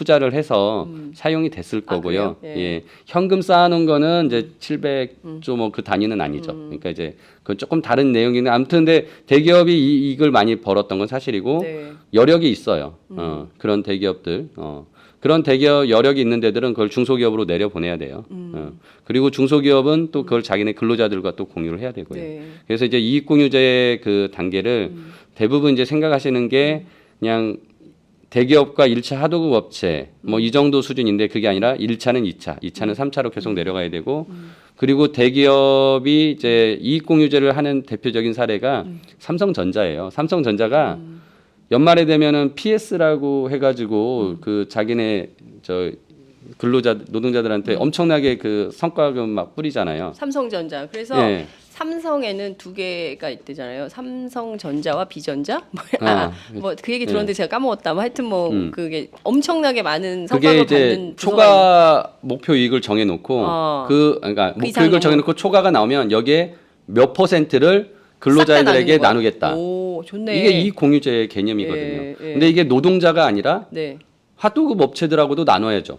투자를 해서 사용이 됐을 거고요. 그래요? 예. 현금 쌓아놓은 거는 이제 700조 뭐 그 단위는 아니죠. 그러니까 이제 그건 조금 다른 내용인데 아무튼 근데 대기업이 이익을 많이 벌었던 건 사실이고 네. 여력이 있어요. 그런 대기업들. 그런 대기업 여력이 있는 데들은 그걸 중소기업으로 내려보내야 돼요. 그리고 중소기업은 또 그걸 자기네 근로자들과 또 공유를 해야 되고요. 네. 그래서 이제 이익공유제의 그 단계를 대부분 이제 생각하시는 게 그냥 대기업과 1차 하도급 업체 뭐 이 정도 수준인데 그게 아니라 1차는 2차, 2차는 3차로 계속 내려가야 되고 그리고 대기업이 이제 이익공유제를 하는 대표적인 사례가 삼성전자예요. 삼성전자가 연말에 되면은 PS라고 해가지고 그 자기네 저 근로자 노동자들한테 엄청나게 그 성과금 막 뿌리잖아요. 삼성전자. 그래서 예. 삼성에는 두 개가 있대잖아요. 삼성전자와 비전자? 뭐 그 얘기 예. 들었는데 제가 까먹었다. 뭐 하여튼 뭐 그게 엄청나게 많은 그게 성과를 이제 받는 초과 목표 이익을 정해놓고 그러니까 목표 이상 이익을 너무- 정해놓고 초과가 나오면 여기에 몇 %를 근로자들에게 싹다 나누겠다. 오, 좋네. 이게 이익 공유제의 개념이거든요. 예, 예. 근데 이게 노동자가 아니라 네. 하도급 업체들하고도 나눠야죠.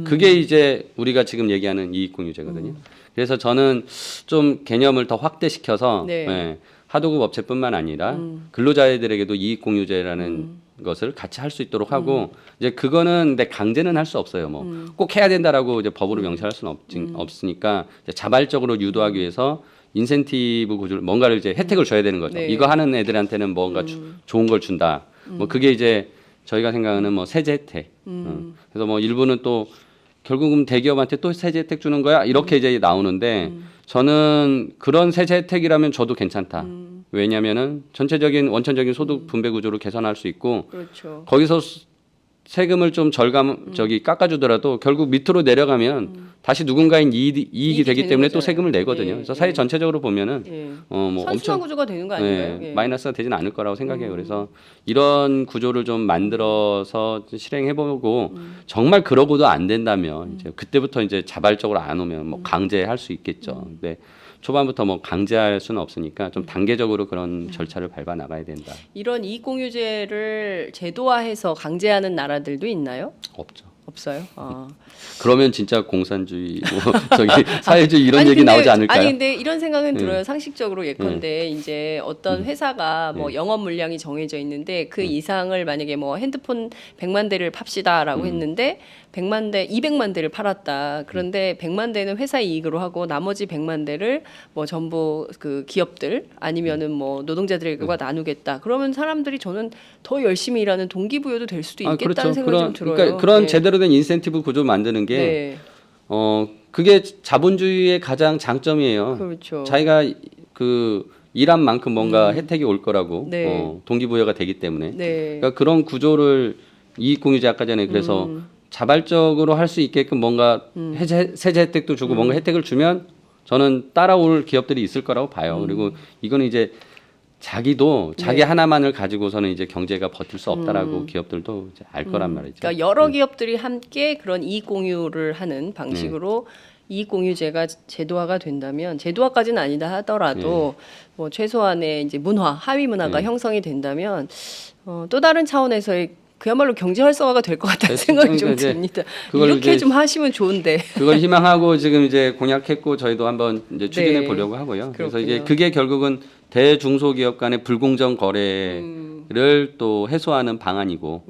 그게 이제 우리가 지금 얘기하는 이익 공유제거든요. 그래서 저는 좀 개념을 더 확대시켜서 네. 예, 하도급 업체뿐만 아니라 근로자들에게도 이익 공유제라는 것을 같이 할 수 있도록 하고 이제 그거는 근데 강제는 할 수 없어요. 뭐 꼭 해야 된다라고 이제 법으로 명시할 수는 없으니까 이제 자발적으로 유도하기 위해서 인센티브 구조를 뭔가를 이제 혜택을 줘야 되는 거죠. 네. 이거 하는 애들한테는 뭔가 좋은 걸 준다. 뭐 그게 이제 저희가 생각하는 뭐 세제 혜택. 그래서 뭐 일부는 또 결국은 대기업한테 또 세제 혜택 주는 거야 이렇게 이제 나오는데 저는 그런 세제 혜택이라면 저도 괜찮다. 왜냐하면은 전체적인 원천적인 소득 분배 구조를 개선할 수 있고 그렇죠. 거기서 세금을 좀 깎아주더라도 결국 밑으로 내려가면 다시 누군가의 이익이 되기 되는 때문에 또 거잖아요. 세금을 내거든요. 예, 그래서 사회 예. 전체적으로 보면은 예. 뭐 선순환 엄청 구조가 되는 거 아닌가요? 네, 예. 마이너스가 되지는 않을 거라고 생각해요. 그래서 이런 구조를 좀 만들어서 실행해보고 정말 그러고도 안 된다면 이제 그때부터 이제 자발적으로 안 오면 뭐 강제할 수 있겠죠. 근데 초반부터 뭐 강제할 수는 없으니까 좀 단계적으로 그런 절차를 밟아 나가야 된다. 이런 이익공유제를 제도화해서 강제하는 나라들도 있나요? 없죠. 없어요. 아. 그러면 진짜 공산주의, 뭐 저기 사회주의 이런 아니, 얘기 근데- 나오지 않을까요? 아니 근데 이런 생각은 예. 들어요. 상식적으로 예컨대 이제 어떤 회사가 뭐 영업 물량이 정해져 있는데 그 이상을 만약에 뭐 핸드폰 100만 대를 팝시다라고 했는데 100만 대, 200만 대를 팔았다. 그런데 100만 대는 회사 이익으로 하고 나머지 100만 대를 뭐 전부 그 기업들 아니면은 뭐 노동자들과 나누겠다. 그러면 사람들이 저는 더 열심히 일하는 동기부여도 될 수도 있겠다는 생각이 좀 들어요. 그러니까 그런 네. 제대로 된 인센티브 구조 만드는 게 네. 그게 자본주의의 가장 장점이에요. 그렇죠. 자기가 그 일한 만큼 뭔가 혜택이 올 거라고 네. 동기부여가 되기 때문에 네. 그러니까 그런 구조를 이익공유제 아까 전에 그래서 자발적으로 할 수 있게끔 뭔가 세제 혜택도 주고 뭔가 혜택을 주면 저는 따라올 기업들이 있을 거라고 봐요. 그리고 이거는 이제 자기도 자기 네. 하나만을 가지고서는 이제 경제가 버틸 수 없다라고 기업들도 이제 알 거란 말이죠. 그러니까 여러 기업들이 함께 그런 이익 공유를 하는 방식으로 이익 공유제가 제도화가 된다면 제도화까지는 아니다 하더라도 뭐 최소한의 이제 문화, 하위 문화가 형성이 된다면 또 다른 차원에서의 그야말로 경제 활성화가 될 것 같다는 생각이 좀 그러니까 이제 듭니다. 그걸 이렇게 이제 좀 하시면 좋은데. 그걸 희망하고 지금 이제 공약했고 저희도 한번 이제 추진해 네. 보려고 하고요. 그래서 그렇군요. 이제 그게 결국은 대중소기업 간의 불공정 거래를 또 해소하는 방안이고,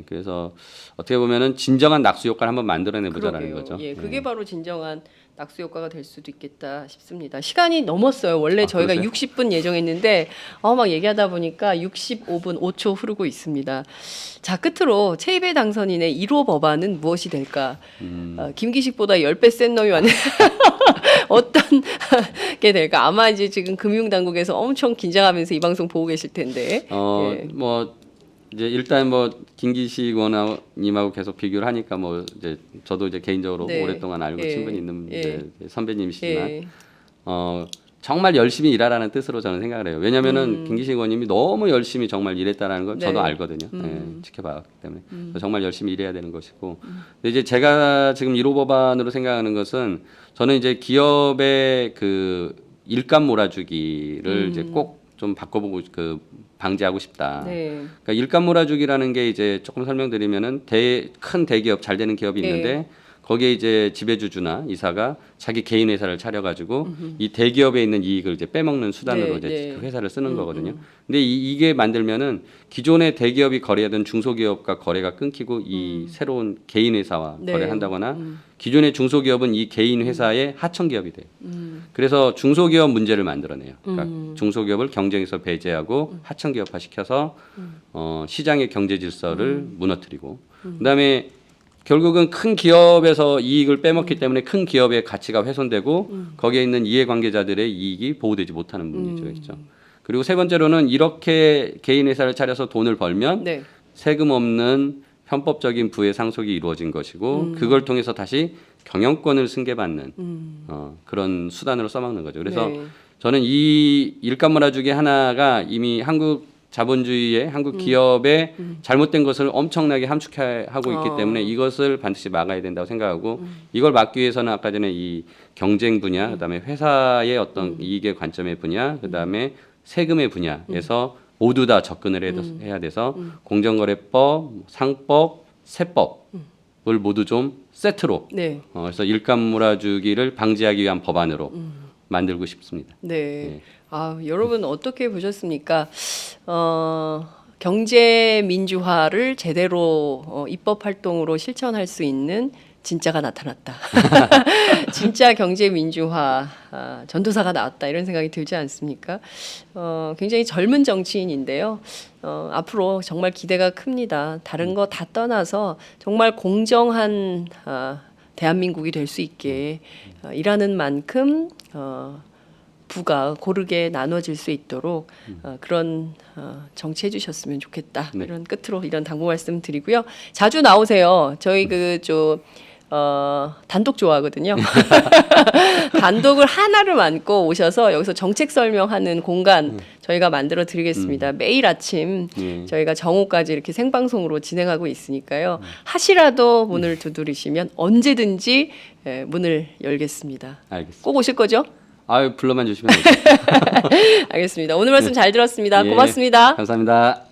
그래서 어떻게 보면은 진정한 낙수 효과를 한번 만들어내 보자라는 그러게요. 거죠. 예, 그게 바로 진정한 낙수 효과가 될 수도 있겠다 싶습니다. 시간이 넘었어요. 원래 저희가 그러세요? 60분 예정했는데 막 얘기하다 보니까 65분 5초 흐르고 있습니다. 자, 끝으로 체입의 당선인의 1호 법안은 무엇이 될까? 김기식보다 10배 센 놈이 왔네. 어떤 게 될까? 아마 이제 지금 금융당국에서 엄청 긴장하면서 이 방송 보고 계실 텐데. 예. 뭐 이제 일단 뭐 김기식 원님하고 계속 비교를 하니까 뭐 이제 저도 이제 개인적으로 네. 오랫동안 알고 예. 친분이 있는 예. 이제 선배님이시지만 예. 정말 열심히 일하라는 뜻으로 저는 생각을 해요. 왜냐하면은 김기식 의원님이 너무 열심히 정말 일했다라는 걸 저도 네. 알거든요. 지켜봤기 때문에 정말 열심히 일해야 되는 것이고. 근데 이제 제가 지금 1호 법안으로 생각하는 것은 저는 이제 기업의 그 일감 몰아주기를 이제 꼭 좀 바꿔보고 방지하고 싶다. 네. 그러니까 일감 몰아주기라는 게 이제 조금 설명드리면은 큰 대기업 잘 되는 기업이 네. 있는데 거기에 이제 지배주주나 이사가 자기 개인 회사를 차려가지고 이 대기업에 있는 이익을 이제 빼먹는 수단으로 네, 이제 네. 그 회사를 쓰는 거거든요. 근데 이게 만들면은 기존의 대기업이 거래하던 중소기업과 거래가 끊기고 이 새로운 개인 회사와 네. 거래한다거나 기존의 중소기업은 이 개인 회사의 하청 기업이 돼요. 그래서 중소기업 문제를 만들어내요. 그러니까 중소기업을 경쟁에서 배제하고 하청 기업화 시켜서 시장의 경제 질서를 무너뜨리고 그다음에 결국은 큰 기업에서 이익을 빼먹기 때문에 큰 기업의 가치가 훼손되고 거기에 있는 이해관계자들의 이익이 보호되지 못하는 문제가 있죠. 그리고 세 번째로는 이렇게 개인 회사를 차려서 돈을 벌면 네. 세금 없는 편법적인 부의 상속이 이루어진 것이고 그걸 통해서 다시 경영권을 승계받는 그런 수단으로 써먹는 거죠. 그래서 네. 저는 이 일감 몰아주기 하나가 이미 한국 자본주의의 한국 기업의 잘못된 것을 엄청나게 함축하고 있기 때문에 이것을 반드시 막아야 된다고 생각하고 이걸 막기 위해서는 아까 전에 이 경쟁 분야, 그다음에 회사의 어떤 이익의 관점의 분야, 그다음에 세금의 분야에서 모두 다 접근을 해야 돼서 공정거래법, 상법, 세법을 모두 좀 세트로 네. 그래서 일감 몰아주기를 방지하기 위한 법안으로 만들고 싶습니다. 네. 예. 아, 여러분 어떻게 보셨습니까? 경제 민주화를 제대로 입법 활동으로 실천할 수 있는 진짜가 나타났다. 진짜 경제 민주화 전도사가 나왔다 이런 생각이 들지 않습니까? 굉장히 젊은 정치인인데요. 앞으로 정말 기대가 큽니다. 다른 거 다 떠나서 정말 공정한 대한민국이 될 수 있게 일하는 만큼 부가 고르게 나눠질 수 있도록 그런 정치해 주셨으면 좋겠다. 네. 이런 끝으로 이런 당부 말씀 드리고요. 자주 나오세요. 저희 단독 좋아하거든요. 단독을 하나를 안고 오셔서 여기서 정책 설명하는 공간 저희가 만들어 드리겠습니다. 매일 아침 저희가 정오까지 이렇게 생방송으로 진행하고 있으니까요. 하시라도 문을 두드리시면 언제든지 문을 열겠습니다. 알겠습니다. 꼭 오실 거죠? 불러만 주시면 되죠. 알겠습니다. 오늘 말씀 잘 들었습니다. 예, 고맙습니다. 감사합니다.